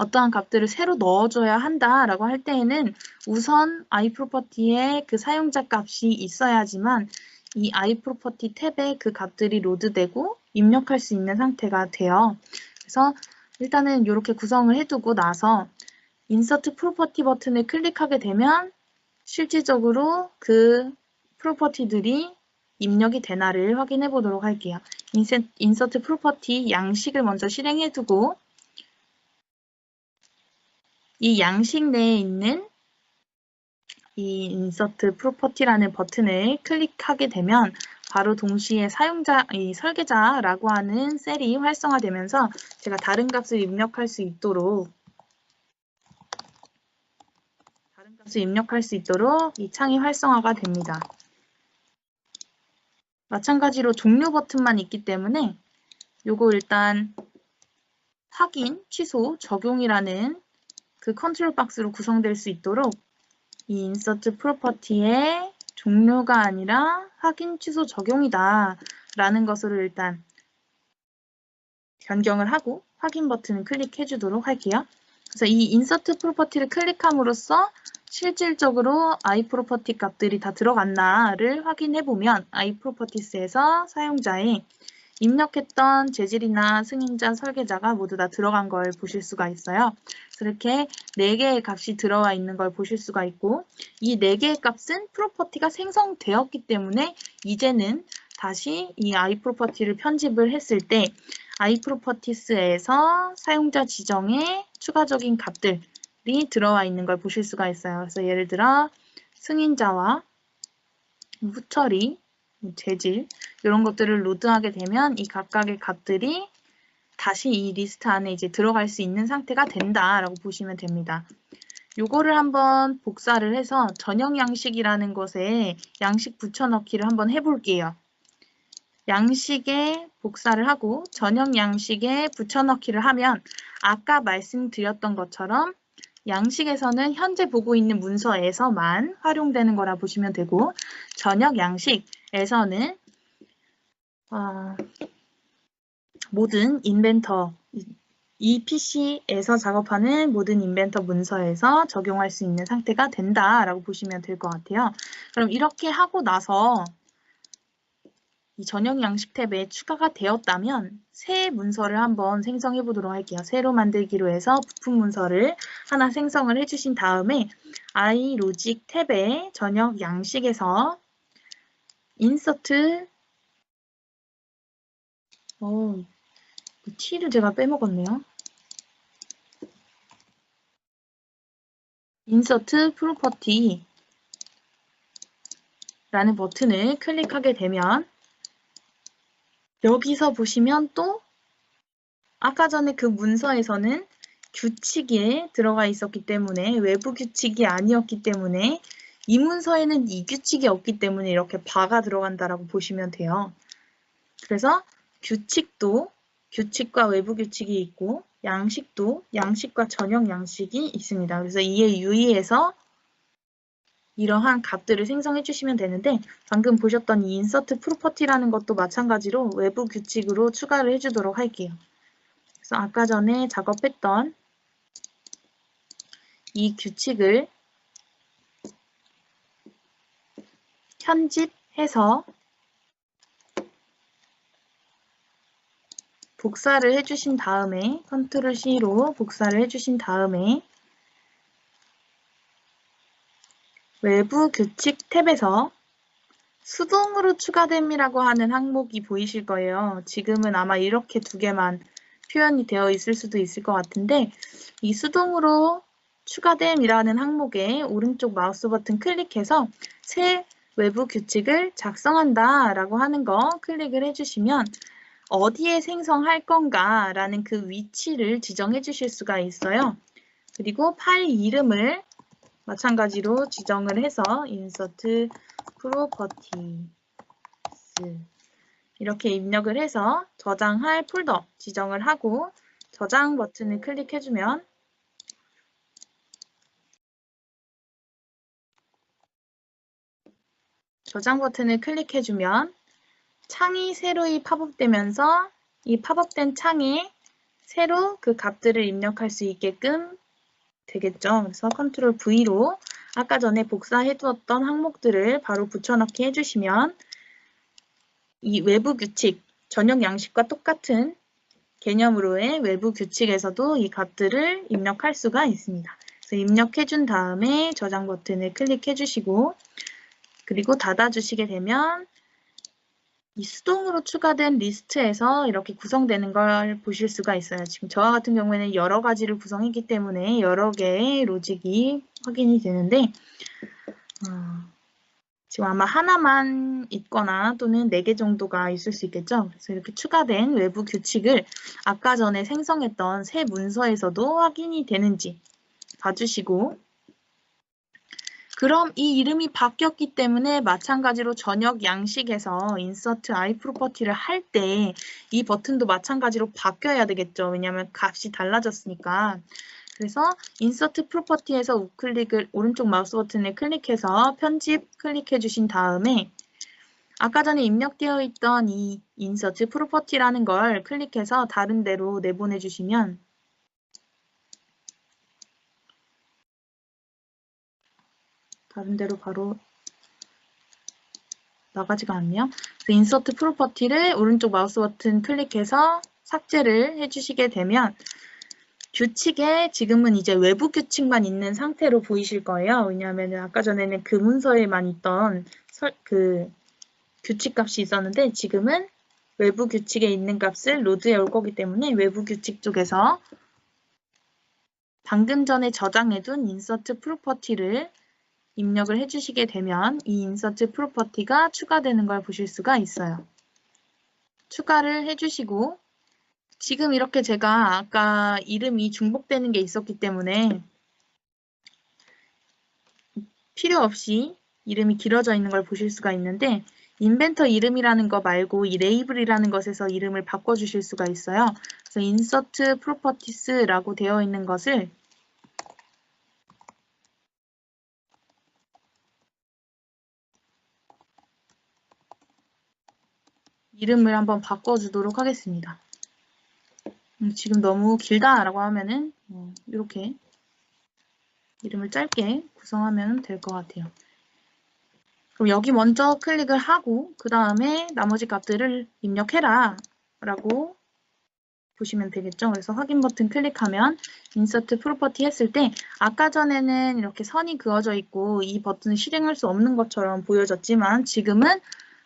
어떠한 값들을 새로 넣어줘야 한다라고 할 때에는 우선 iProperty에 그 사용자 값이 있어야지만 이 iProperty 탭에 그 값들이 로드되고 입력할 수 있는 상태가 돼요. 그래서 일단은 이렇게 구성을 해두고 나서 인서트 프로퍼티 버튼을 클릭하게 되면 실질적으로 그 프로퍼티들이 입력이 되나를 확인해 보도록 할게요. 인서트 프로퍼티 양식을 먼저 실행해 두고 이 양식 내에 있는 이 인서트 프로퍼티라는 버튼을 클릭하게 되면 바로 동시에 이 설계자라고 하는 셀이 활성화되면서 제가 다른 값을 입력할 수 있도록 이 창이 활성화가 됩니다. 마찬가지로 종료 버튼만 있기 때문에 요거 일단 확인, 취소, 적용이라는 그 컨트롤 박스로 구성될 수 있도록 이 인서트 프로퍼티의 종료가 아니라 확인, 취소, 적용이다 라는 것으로 일단 변경을 하고 확인 버튼을 클릭해 주도록 할게요. 그래서 이 인서트 프로퍼티를 클릭함으로써 실질적으로 iProperty 값들이 다 들어갔나를 확인해 보면 iProperties에서 사용자의 입력했던 재질이나 승인자, 설계자가 모두 다 들어간 걸 보실 수가 있어요. 그래서 이렇게 4개의 값이 들어와 있는 걸 보실 수가 있고, 이 4개의 값은 프로퍼티가 생성되었기 때문에 이제는 다시 이 iProperty를 편집을 했을 때 iProperties에서 사용자 지정에 추가적인 값들이 들어와 있는 걸 보실 수가 있어요. 그래서 예를 들어 승인자와 후처리, 재질 이런 것들을 로드하게 되면 이 각각의 값들이 다시 이 리스트 안에 이제 들어갈 수 있는 상태가 된다라고 보시면 됩니다. 요거를 한번 복사를 해서 전형 양식이라는 것에 양식 붙여넣기를 한번 해볼게요. 양식에 복사를 하고 전형 양식에 붙여넣기를 하면 아까 말씀드렸던 것처럼 양식에서는 현재 보고 있는 문서에서만 활용되는 거라 보시면 되고, 전형 양식에서는 모든 인벤터, 이 PC에서 작업하는 모든 인벤터 문서에서 적용할 수 있는 상태가 된다라고 보시면 될 것 같아요. 그럼 이렇게 하고 나서 이 전형 양식 탭에 추가가 되었다면 새 문서를 한번 생성해 보도록 할게요. 새로 만들기로 해서 부품 문서를 하나 생성을 해주신 다음에 iLogic 탭에 전형 양식에서 insert T를 제가 빼먹었네요. insert property 라는 버튼을 클릭하게 되면 여기서 보시면 또 아까 전에 그 문서에서는 규칙에 들어가 있었기 때문에 외부 규칙이 아니었기 때문에 이 문서에는 이 규칙이 없기 때문에 이렇게 바가 들어간다라고 보시면 돼요. 그래서 규칙과 외부 규칙이 있고 양식도 양식과 전형 양식이 있습니다. 그래서 이에 유의해서 이러한 값들을 생성해 주시면 되는데 방금 보셨던 이 인서트 프로퍼티라는 것도 마찬가지로 외부 규칙으로 추가를 해주도록 할게요. 그래서 아까 전에 작업했던 이 규칙을 편집해서 복사를 해주신 다음에 컨트롤 C로 복사를 해주신 다음에 외부 규칙 탭에서 수동으로 추가됨이라고 하는 항목이 보이실 거예요. 지금은 아마 이렇게 2개만 표현이 되어 있을 수도 있을 것 같은데 이 수동으로 추가됨이라는 항목에 오른쪽 마우스 버튼 클릭해서 새 외부 규칙을 작성한다 라고 하는 거 클릭을 해주시면 어디에 생성할 건가라는 그 위치를 지정해 주실 수가 있어요. 그리고 파일 이름을 마찬가지로 지정을 해서 insert properties 이렇게 입력을 해서 저장할 폴더 지정을 하고 저장 버튼을 클릭해주면 창이 새로이 팝업되면서 이 팝업된 창에 새로 그 값들을 입력할 수 있게끔 되겠죠. 그래서 컨트롤 V로 아까 전에 복사해 두었던 항목들을 바로 붙여넣기 해주시면 이 외부 규칙, 전역 양식과 똑같은 개념으로의 외부 규칙에서도 이 값들을 입력할 수가 있습니다. 그래서 입력해 준 다음에 저장 버튼을 클릭해 주시고 그리고 닫아 주시게 되면 이 수동으로 추가된 리스트에서 이렇게 구성되는 걸 보실 수가 있어요. 지금 저와 같은 경우에는 여러 가지를 구성했기 때문에 여러 개의 로직이 확인이 되는데 지금 아마 하나만 있거나 또는 4개 정도가 있을 수 있겠죠. 그래서 이렇게 추가된 외부 규칙을 아까 전에 생성했던 새 문서에서도 확인이 되는지 봐주시고 그럼 이 이름이 바뀌었기 때문에 마찬가지로 전역 양식에서 insert iProperty를 할 때 이 버튼도 마찬가지로 바뀌어야 되겠죠. 왜냐하면 값이 달라졌으니까. 그래서 insert property에서 우클릭을 오른쪽 마우스 버튼을 클릭해서 편집 클릭해 주신 다음에 아까 전에 입력되어 있던 이 insert property라는 걸 클릭해서 다른 데로 내보내 주시면 다른 데로 바로 나가지가 않네요. 그래서 insert property를 오른쪽 마우스 버튼 클릭해서 삭제를 해주시게 되면 규칙에 지금은 이제 외부 규칙만 있는 상태로 보이실 거예요. 왜냐하면 아까 전에는 그 문서에만 있던 그 규칙 값이 있었는데 지금은 외부 규칙에 있는 값을 로드해 올 거기 때문에 외부 규칙 쪽에서 방금 전에 저장해둔 insert property를 입력을 해주시게 되면 이 insert property가 추가되는 걸 보실 수가 있어요. 추가를 해주시고 지금 이렇게 제가 아까 이름이 중복되는 게 있었기 때문에 필요 없이 이름이 길어져 있는 걸 보실 수가 있는데 인벤터 이름이라는 거 말고 이 레이블이라는 것에서 이름을 바꿔주실 수가 있어요. 그래서 insert properties라고 되어 있는 것을 이름을 한번 바꿔주도록 하겠습니다. 지금 너무 길다라고 하면은 이렇게 이름을 짧게 구성하면 될 것 같아요. 그럼 여기 먼저 클릭을 하고 그 다음에 나머지 값들을 입력해라 라고 보시면 되겠죠. 그래서 확인 버튼 클릭하면 insert property 했을 때 아까 전에는 이렇게 선이 그어져 있고 이 버튼을 실행할 수 없는 것처럼 보여졌지만 지금은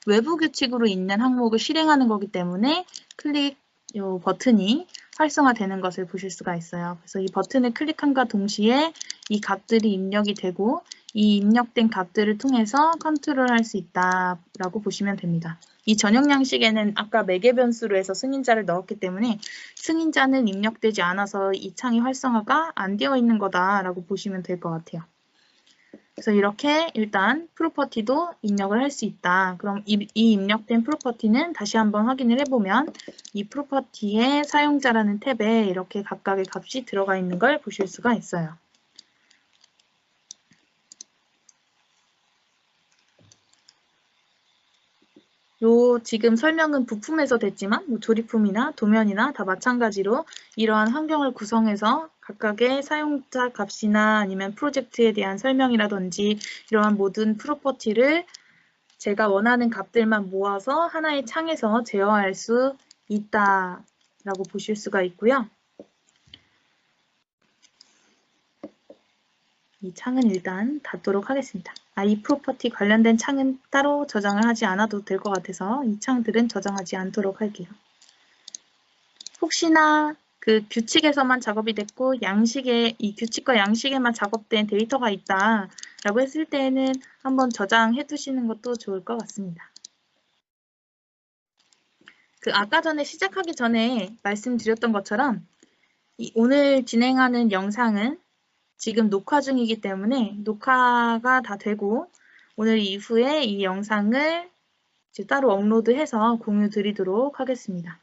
외부 규칙으로 있는 항목을 실행하는 거기 때문에 클릭 이 버튼이 활성화되는 것을 보실 수가 있어요. 그래서 이 버튼을 클릭함과 동시에 이 값들이 입력이 되고 이 입력된 값들을 통해서 컨트롤할 수 있다라고 보시면 됩니다. 이 전역 양식에는 아까 매개 변수로 해서 승인자를 넣었기 때문에 승인자는 입력되지 않아서 이 창이 활성화가 안 되어 있는 거다라고 보시면 될 것 같아요. 그래서 이렇게 일단 프로퍼티도 입력을 할 수 있다. 그럼 이 입력된 프로퍼티는 다시 한번 확인을 해보면 이 프로퍼티의 사용자라는 탭에 이렇게 각각의 값이 들어가 있는 걸 보실 수가 있어요. 요 지금 설명은 부품에서 됐지만 뭐 조립품이나 도면이나 다 마찬가지로 이러한 환경을 구성해서 각각의 사용자 값이나 아니면 프로젝트에 대한 설명이라든지 이러한 모든 프로퍼티를 제가 원하는 값들만 모아서 하나의 창에서 제어할 수 있다라고 보실 수가 있고요. 이 창은 일단 닫도록 하겠습니다. 이 프로퍼티 관련된 창은 따로 저장을 하지 않아도 될 것 같아서 이 창들은 저장하지 않도록 할게요. 혹시나 그 규칙에서만 작업이 됐고 이 규칙과 양식에만 작업된 데이터가 있다라고 했을 때에는 한번 저장해 두시는 것도 좋을 것 같습니다. 아까 전에 시작하기 전에 말씀드렸던 것처럼 오늘 진행하는 영상은 지금 녹화 중이기 때문에 녹화가 다 되고 오늘 이후에 이 영상을 이제 따로 업로드해서 공유 드리도록 하겠습니다.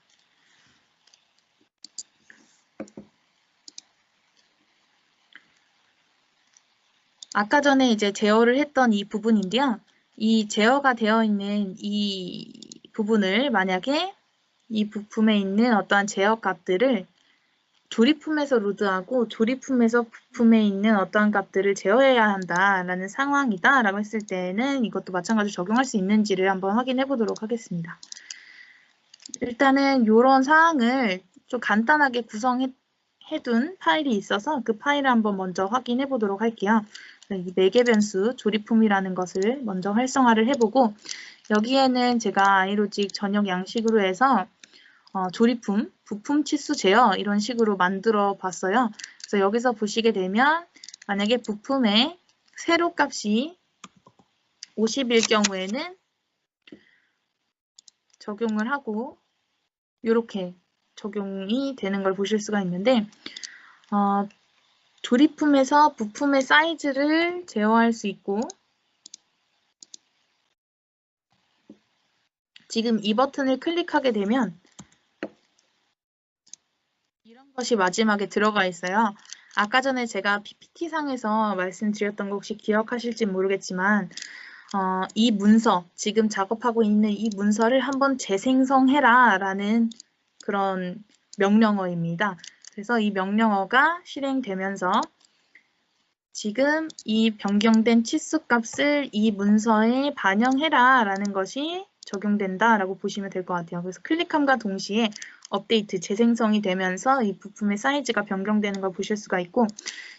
아까 전에 이제 제어를 했던 이 부분인데요. 이 제어가 되어 있는 이 부분을 만약에 이 부품에 있는 어떠한 제어 값들을 조립품에서 로드하고 조립품에서 부품에 있는 어떠한 값들을 제어해야 한다라는 상황이다라고 했을 때는 이것도 마찬가지로 적용할 수 있는지를 한번 확인해 보도록 하겠습니다. 일단은 이런 사항을 좀 간단하게 구성해둔 파일이 있어서 그 파일을 한번 먼저 확인해 보도록 할게요. 이 매개 변수 조립품이라는 것을 먼저 활성화를 해보고 여기에는 제가 아이로직 전역 양식으로 해서 조립품, 부품 치수 제어 이런 식으로 만들어 봤어요. 그래서 여기서 보시게 되면 만약에 부품의 세로 값이 50일 경우에는 적용을 하고 이렇게 적용이 되는 걸 보실 수가 있는데 조립품에서 부품의 사이즈를 제어할 수 있고 지금 이 버튼을 클릭하게 되면 이런 것이 마지막에 들어가 있어요. 아까 전에 제가 PPT상에서 말씀드렸던 거 혹시 기억하실지 모르겠지만 이 문서, 지금 작업하고 있는 이 문서를 한번 재생성해라 라는 그런 명령어입니다. 그래서 이 명령어가 실행되면서 지금 이 변경된 치수값을 이 문서에 반영해라 라는 것이 적용된다 라고 보시면 될 것 같아요. 그래서 클릭함과 동시에 업데이트, 재생성이 되면서 이 부품의 사이즈가 변경되는 걸 보실 수가 있고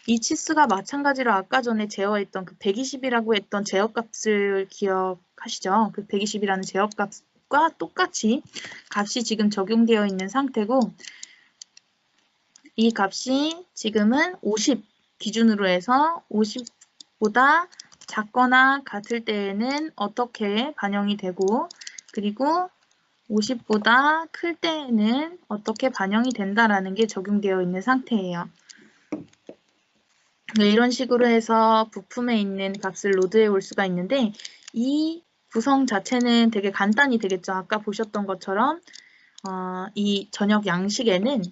이 치수가 마찬가지로 아까 전에 제어했던 그 120이라고 했던 제어값을 기억하시죠? 그 120이라는 제어값과 똑같이 값이 지금 적용되어 있는 상태고 이 값이 지금은 50 기준으로 해서 50보다 작거나 같을 때에는 어떻게 반영이 되고 그리고 50보다 클 때에는 어떻게 반영이 된다라는 게 적용되어 있는 상태예요. 이런 식으로 해서 부품에 있는 값을 로드해 올 수가 있는데 이 구성 자체는 되게 간단히 되겠죠. 아까 보셨던 것처럼 이 전역 양식에는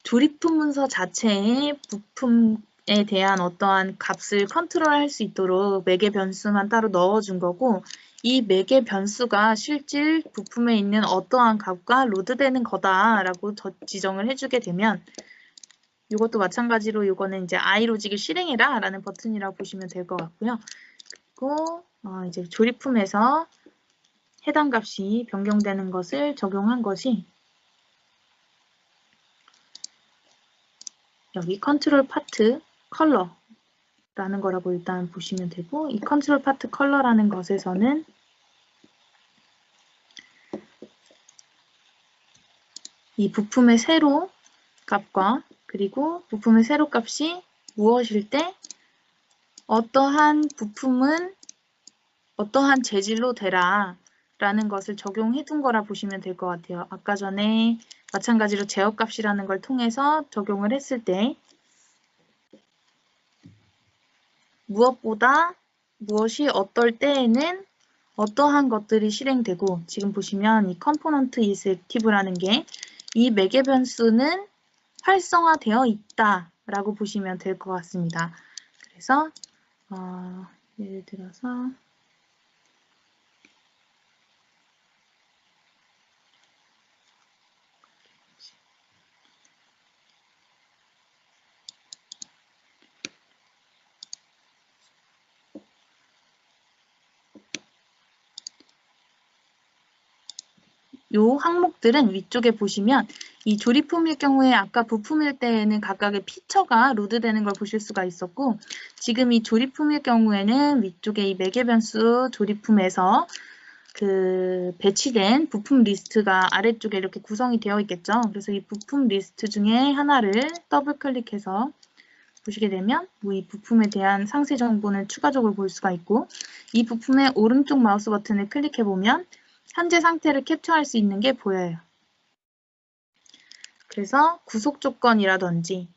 조립품 문서 자체의 부품에 대한 어떠한 값을 컨트롤할 수 있도록 매개 변수만 따로 넣어준 거고 이 매개 변수가 실질 부품에 있는 어떠한 값과 로드되는 거다라고 지정을 해주게 되면 이것도 마찬가지로 이거는 이제 i로직을 실행해라 라는 버튼이라고 보시면 될 것 같고요. 그리고 이제 조립품에서 해당 값이 변경되는 것을 적용한 것이 여기 컨트롤 파트 컬러라는 거라고 일단 보시면 되고 이 컨트롤 파트 컬러라는 것에서는 이 부품의 세로 값과 그리고 부품의 세로 값이 무엇일 때 어떠한 부품은 어떠한 재질로 되라 라는 것을 적용해 둔 거라 보시면 될 것 같아요. 아까 전에 마찬가지로 제어값이라는 걸 통해서 적용을 했을 때 무엇보다 무엇이 어떨 때에는 어떠한 것들이 실행되고 지금 보시면 이 component is active라는 게 이 매개 변수는 활성화되어 있다 라고 보시면 될 것 같습니다. 그래서 예를 들어서 이 항목들은 위쪽에 보시면 이 조립품일 경우에 아까 부품일 때에는 각각의 피처가 로드되는 걸 보실 수가 있었고 지금 이 조립품일 경우에는 위쪽에 이 매개 변수 조립품에서 그 배치된 부품 리스트가 아래쪽에 이렇게 구성이 되어 있겠죠. 그래서 이 부품 리스트 중에 하나를 더블 클릭해서 보시게 되면 이 부품에 대한 상세 정보는 추가적으로 볼 수가 있고 이 부품의 오른쪽 마우스 버튼을 클릭해 보면 현재 상태를 캡처할 수 있는 게 보여요. 그래서 구속 조건이라든지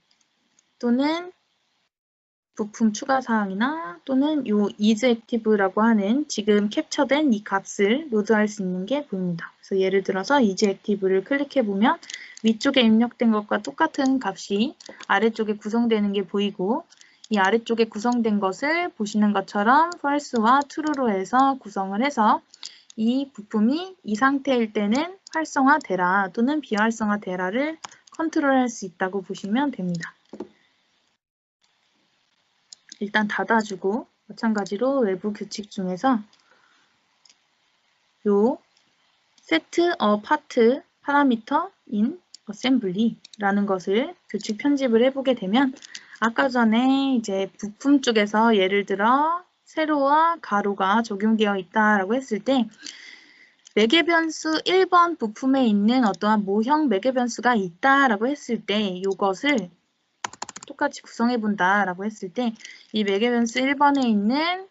또는 부품 추가 사항이나 또는 요 isActive라고 하는 지금 캡처된 이 값을 로드할 수 있는 게 보입니다. 그래서 예를 들어서 isActive를 클릭해 보면 위쪽에 입력된 것과 똑같은 값이 아래쪽에 구성되는 게 보이고 이 아래쪽에 구성된 것을 보시는 것처럼 false와 true로 해서 구성을 해서 이 부품이 이 상태일 때는 활성화되라 또는 비활성화되라를 컨트롤할 수 있다고 보시면 됩니다. 일단 닫아주고 마찬가지로 외부 규칙 중에서 요 set a part parameter in assembly라는 것을 규칙 편집을 해보게 되면 아까 전에 이제 부품 쪽에서 예를 들어 세로와 가로가 적용되어 있다라고 했을 때 매개 변수 1번 부품에 있는 어떠한 모형 매개 변수가 있다라고 했을 때 이것을 똑같이 구성해 본다라고 했을 때 이 매개 변수 1번에 있는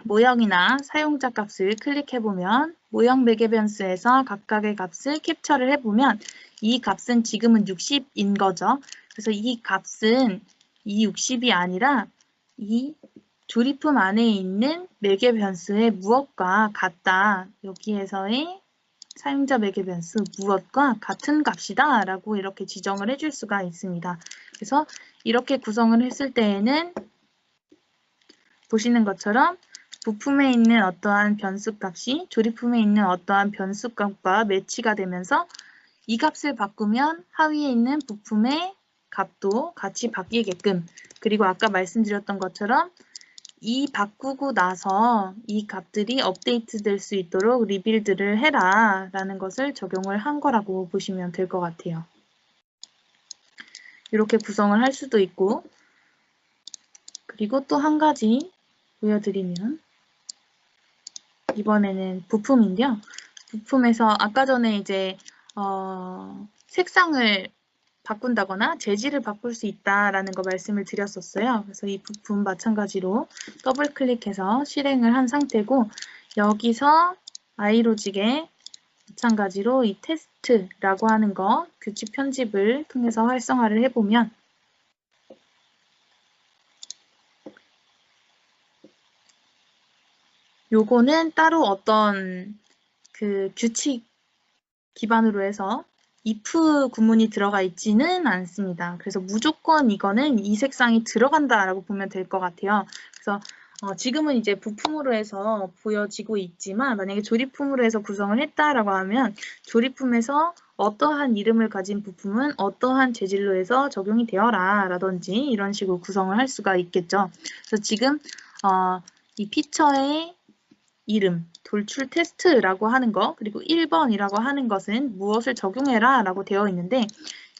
모형이나 사용자 값을 클릭해 보면 모형 매개 변수에서 각각의 값을 캡처를 해보면 이 값은 지금은 60인 거죠. 그래서 이 값은 이 60이 아니라 이 조립품 안에 있는 매개 변수의 무엇과 같다. 여기에서의 사용자 매개 변수 무엇과 같은 값이다 라고 이렇게 지정을 해줄 수가 있습니다. 그래서 이렇게 구성을 했을 때에는 보시는 것처럼 부품에 있는 어떠한 변수값이 조립품에 있는 어떠한 변수값과 매치가 되면서 이 값을 바꾸면 하위에 있는 부품의 값도 같이 바뀌게끔 그리고 아까 말씀드렸던 것처럼 이 바꾸고 나서 이 값들이 업데이트 될 수 있도록 리빌드를 해라 라는 것을 적용을 한 거라고 보시면 될 것 같아요. 이렇게 구성을 할 수도 있고 그리고 또 한 가지 보여드리면 이번에는 부품인데요. 부품에서 아까 전에 이제 색상을 바꾼다거나 재질을 바꿀 수 있다라는 거 말씀을 드렸었어요. 그래서 이 부품 마찬가지로 더블 클릭해서 실행을 한 상태고 여기서 아이로직에 마찬가지로 이 테스트라고 하는 거 규칙 편집을 통해서 활성화를 해보면 요거는 따로 어떤 그 규칙 기반으로 해서 if 구문이 들어가 있지는 않습니다. 그래서 무조건 이거는 이 색상이 들어간다라고 보면 될 것 같아요. 그래서 지금은 이제 부품으로 해서 보여지고 있지만 만약에 조립품으로 해서 구성을 했다라고 하면 조립품에서 어떠한 이름을 가진 부품은 어떠한 재질로 해서 적용이 되어라 라든지 이런 식으로 구성을 할 수가 있겠죠. 그래서 지금 이 피처의 이름, 돌출 테스트라고 하는 거, 그리고 1번이라고 하는 것은 무엇을 적용해라 라고 되어 있는데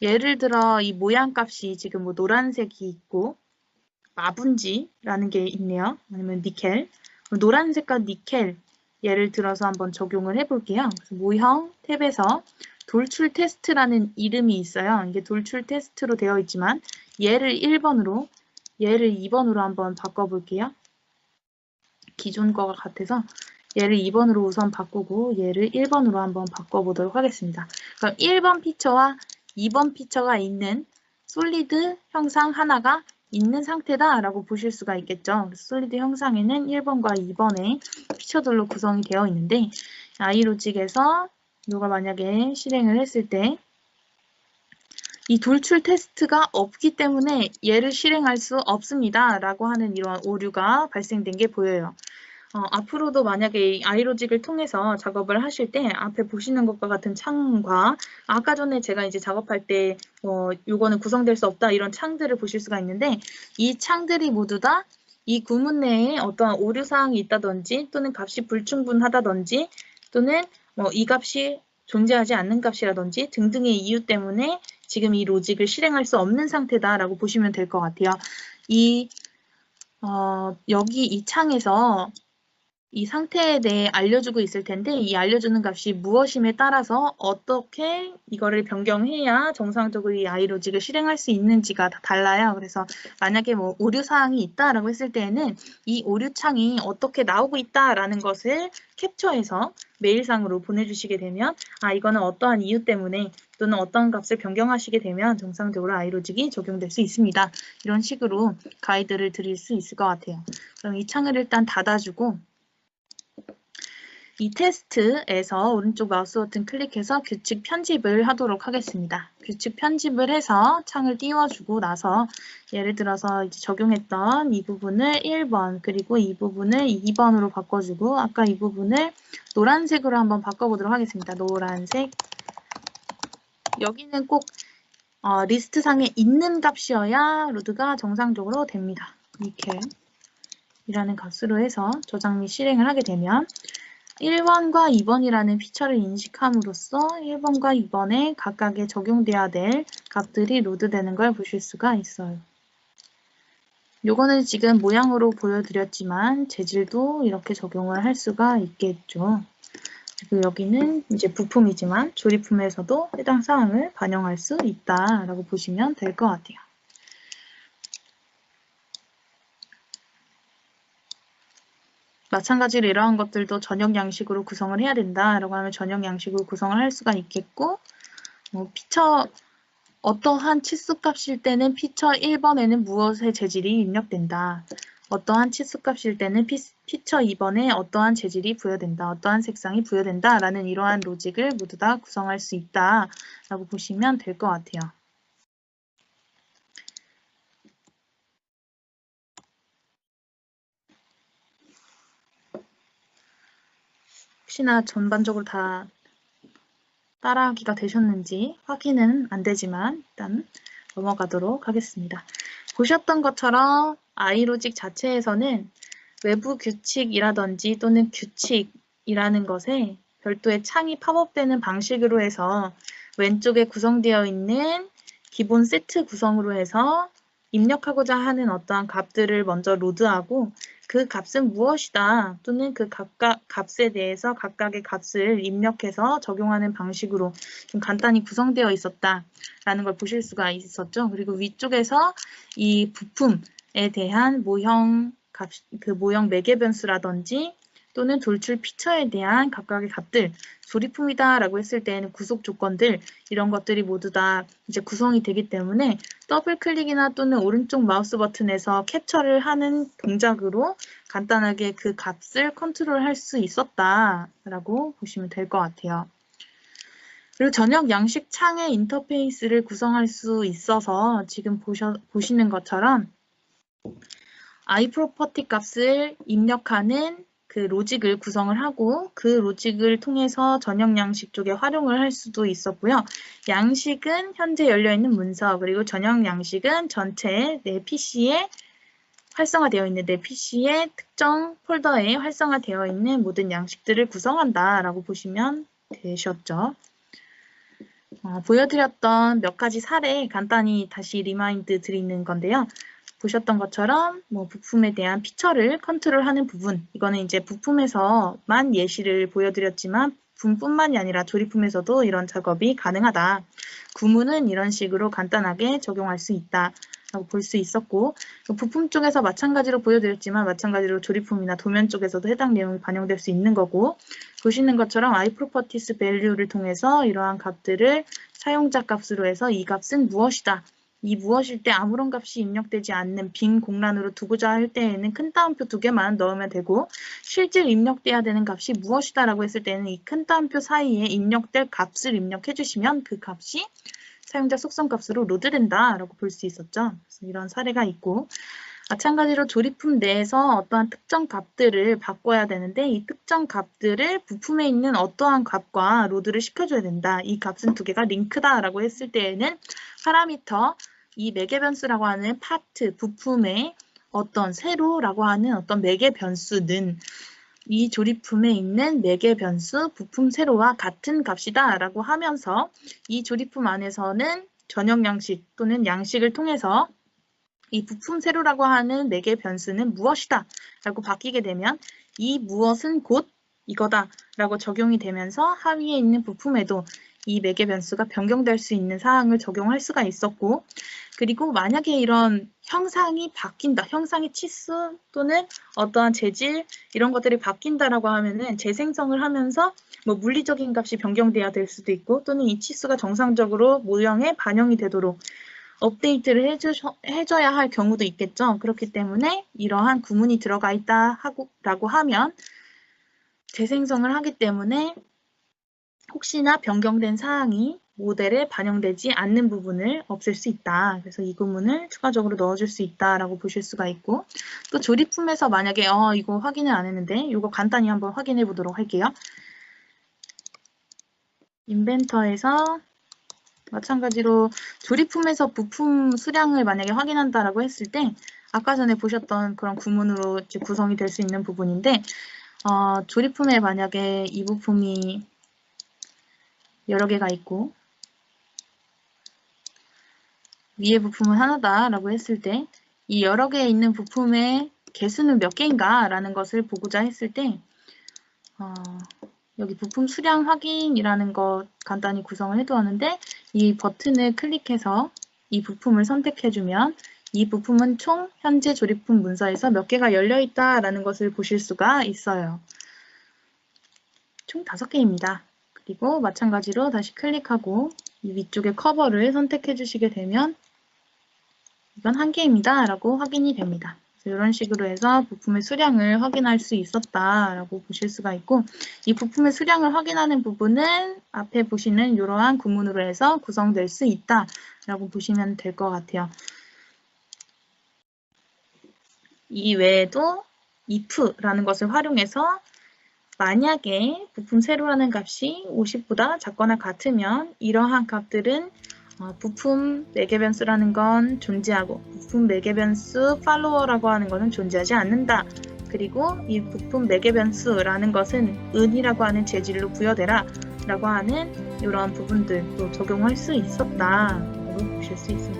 예를 들어 이 모양 값이 지금 뭐 노란색이 있고 마분지라는 게 있네요. 아니면 니켈. 노란색과 니켈 예를 들어서 한번 적용을 해볼게요. 그래서 모형 탭에서 돌출 테스트라는 이름이 있어요. 이게 돌출 테스트로 되어 있지만 얘를 1번으로 얘를 2번으로 한번 바꿔볼게요. 기존 거가 같아서 얘를 2번으로 우선 바꾸고 얘를 1번으로 한번 바꿔보도록 하겠습니다. 그럼 1번 피처와 2번 피처가 있는 솔리드 형상 하나가 있는 상태다 라고 보실 수가 있겠죠. 솔리드 형상에는 1번과 2번의 피처들로 구성이 되어 있는데 아이로직에서 누가 만약에 실행을 했을 때 이 돌출 테스트가 없기 때문에 얘를 실행할 수 없습니다 라고 하는 이러한 오류가 발생된 게 보여요. 앞으로도 만약에 아이로직을 통해서 작업을 하실 때 앞에 보시는 것과 같은 창과 아까 전에 제가 이제 작업할 때 요거는 구성될 수 없다 이런 창들을 보실 수가 있는데 이 창들이 모두 다 이 구문 내에 어떠한 오류 사항이 있다든지 또는 값이 불충분하다든지 또는 이 값이 존재하지 않는 값이라든지 등등의 이유 때문에 지금 이 로직을 실행할 수 없는 상태다라고 보시면 될 것 같아요. 여기 이 창에서 이 상태에 대해 알려주고 있을 텐데 이 알려주는 값이 무엇임에 따라서 어떻게 이거를 변경해야 정상적으로 이 iLogic을 실행할 수 있는지가 다 달라요. 그래서 만약에 뭐 오류사항이 있다라고 했을 때에는 이 오류창이 어떻게 나오고 있다라는 것을 캡처해서 메일상으로 보내주시게 되면 이거는 어떠한 이유 때문에 또는 어떤 값을 변경하시게 되면 정상적으로 iLogic이 적용될 수 있습니다. 이런 식으로 가이드를 드릴 수 있을 것 같아요. 그럼 이 창을 일단 닫아주고 이 테스트에서 오른쪽 마우스 버튼 클릭해서 규칙 편집을 하도록 하겠습니다. 규칙 편집을 해서 창을 띄워주고 나서 예를 들어서 이제 적용했던 이 부분을 1번 그리고 이 부분을 2번으로 바꿔주고 아까 이 부분을 노란색으로 한번 바꿔보도록 하겠습니다. 노란색. 여기는 꼭 리스트상에 있는 값이어야 로드가 정상적으로 됩니다. 이렇게 이라는 값으로 해서 저장 및 실행을 하게 되면 1번과 2번이라는 피처를 인식함으로써 1번과 2번에 각각에 적용돼야 될 값들이 로드되는 걸 보실 수가 있어요. 요거는 지금 모양으로 보여드렸지만 재질도 이렇게 적용을 할 수가 있겠죠. 그리고 여기는 이제 부품이지만 조립품에서도 해당 사항을 반영할 수 있다라고 보시면 될 것 같아요. 마찬가지로 이러한 것들도 전형 양식으로 구성을 해야 된다라고 하면 전형 양식으로 구성을 할 수가 있겠고 피처 어떠한 치수값일 때는 피처 1번에는 무엇의 재질이 입력된다. 어떠한 치수값일 때는 피처 2번에 어떠한 재질이 부여된다. 어떠한 색상이 부여된다. 라는 이러한 로직을 모두 다 구성할 수 있다. 라고 보시면 될 것 같아요. 혹시나 전반적으로 다 따라하기가 되셨는지 확인은 안 되지만 일단 넘어가도록 하겠습니다. 보셨던 것처럼 iLogic 자체에서는 외부 규칙이라든지 또는 규칙이라는 것에 별도의 창이 팝업되는 방식으로 해서 왼쪽에 구성되어 있는 기본 세트 구성으로 해서 입력하고자 하는 어떠한 값들을 먼저 로드하고 그 값은 무엇이다 또는 그 각각 값에 대해서 각각의 값을 입력해서 적용하는 방식으로 좀 간단히 구성되어 있었다라는 걸 보실 수가 있었죠. 그리고 위쪽에서 이 부품에 대한 모형 매개 변수라든지 또는 돌출 피처에 대한 각각의 값들, 조립품이다라고 했을 때에는 구속 조건들 이런 것들이 모두 다 이제 구성이 되기 때문에 더블 클릭이나 또는 오른쪽 마우스 버튼에서 캡처를 하는 동작으로 간단하게 그 값을 컨트롤할 수 있었다라고 보시면 될 것 같아요. 그리고 전역 양식 창의 인터페이스를 구성할 수 있어서 지금 보시는 것처럼 iProperty 값을 입력하는 그 로직을 구성을 하고 그 로직을 통해서 전형 양식 쪽에 활용을 할 수도 있었고요. 양식은 현재 열려있는 문서 그리고 전형 양식은 전체 내 PC에 활성화되어 있는 내 PC의 특정 폴더에 활성화되어 있는 모든 양식들을 구성한다라고 보시면 되셨죠. 보여드렸던 몇 가지 사례 간단히 다시 리마인드 드리는 건데요. 보셨던 것처럼 부품에 대한 피처를 컨트롤하는 부분 이거는 이제 부품에서만 예시를 보여드렸지만 부품뿐만이 아니라 조립품에서도 이런 작업이 가능하다. 구문은 이런 식으로 간단하게 적용할 수 있다. 라고 볼 수 있었고 부품 쪽에서 마찬가지로 보여드렸지만 마찬가지로 조립품이나 도면 쪽에서도 해당 내용이 반영될 수 있는 거고 보시는 것처럼 iProperties value를 통해서 이러한 값들을 사용자 값으로 해서 이 값은 무엇이다. 이 무엇일 때 아무런 값이 입력되지 않는 빈 공란으로 두고자 할 때에는 큰 따옴표 2개만 넣으면 되고 실제 입력돼야 되는 값이 무엇이다 라고 했을 때는 이 큰 따옴표 사이에 입력될 값을 입력해 주시면 그 값이 사용자 속성 값으로 로드된다 라고 볼 수 있었죠. 그래서 이런 사례가 있고 마찬가지로 조립품 내에서 어떠한 특정 값들을 바꿔야 되는데 이 특정 값들을 부품에 있는 어떠한 값과 로드를 시켜줘야 된다. 이 값은 2개가 링크다라고 했을 때에는 파라미터 이 매개 변수라고 하는 파트 부품의 어떤 세로라고 하는 어떤 매개 변수는 이 조립품에 있는 매개 변수 부품 세로와 같은 값이다 라고 하면서 이 조립품 안에서는 전형 양식 또는 양식을 통해서 이 부품 세로라고 하는 매개 변수는 무엇이다 라고 바뀌게 되면 이 무엇은 곧 이거다 라고 적용이 되면서 하위에 있는 부품에도 이 매개 변수가 변경될 수 있는 사항을 적용할 수가 있었고, 그리고 만약에 이런 형상이 바뀐다, 형상의 치수 또는 어떠한 재질 이런 것들이 바뀐다라고 하면은 재생성을 하면서 뭐 물리적인 값이 변경돼야 될 수도 있고, 또는 이 치수가 정상적으로 모형에 반영이 되도록 업데이트를 해줘야 할 경우도 있겠죠. 그렇기 때문에 이러한 구문이 들어가 있다라고 하면 재생성을 하기 때문에 혹시나 변경된 사항이 모델에 반영되지 않는 부분을 없앨 수 있다. 그래서 이 구문을 추가적으로 넣어줄 수 있다라고 보실 수가 있고, 또 조립품에서 만약에 이거 확인을 안 했는데 이거 간단히 한번 확인해 보도록 할게요. 인벤터에서 마찬가지로 조립품에서 부품 수량을 만약에 확인한다라고 했을 때 아까 전에 보셨던 그런 구문으로 이제 구성이 될 수 있는 부분인데, 조립품에 만약에 이 부품이 여러 개가 있고 위에 부품은 하나다라고 했을 때 이 여러 개에 있는 부품의 개수는 몇 개인가 라는 것을 보고자 했을 때 여기 부품 수량 확인이라는 것 간단히 구성을 해두었는데, 이 버튼을 클릭해서 이 부품을 선택해주면 이 부품은 총 현재 조립품 문서에서 몇 개가 열려있다라는 것을 보실 수가 있어요. 총 5개입니다. 그리고 마찬가지로 다시 클릭하고 이 위쪽에 커버를 선택해 주시게 되면 이건 1개입니다 라고 확인이 됩니다. 그래서 이런 식으로 해서 부품의 수량을 확인할 수 있었다라고 보실 수가 있고, 이 부품의 수량을 확인하는 부분은 앞에 보시는 이러한 구문으로 해서 구성될 수 있다라고 보시면 될 것 같아요. 이 외에도 if라는 것을 활용해서 만약에 부품 세로라는 값이 50보다 작거나 같으면 이러한 값들은 부품 매개 변수라는 건 존재하고 부품 매개 변수 팔로워라고 하는 것은 존재하지 않는다. 그리고 이 부품 매개 변수라는 것은 은이라고 하는 재질로 부여되라 라고 하는 이런 부분들도 적용할 수 있었다라고 보실 수 있습니다.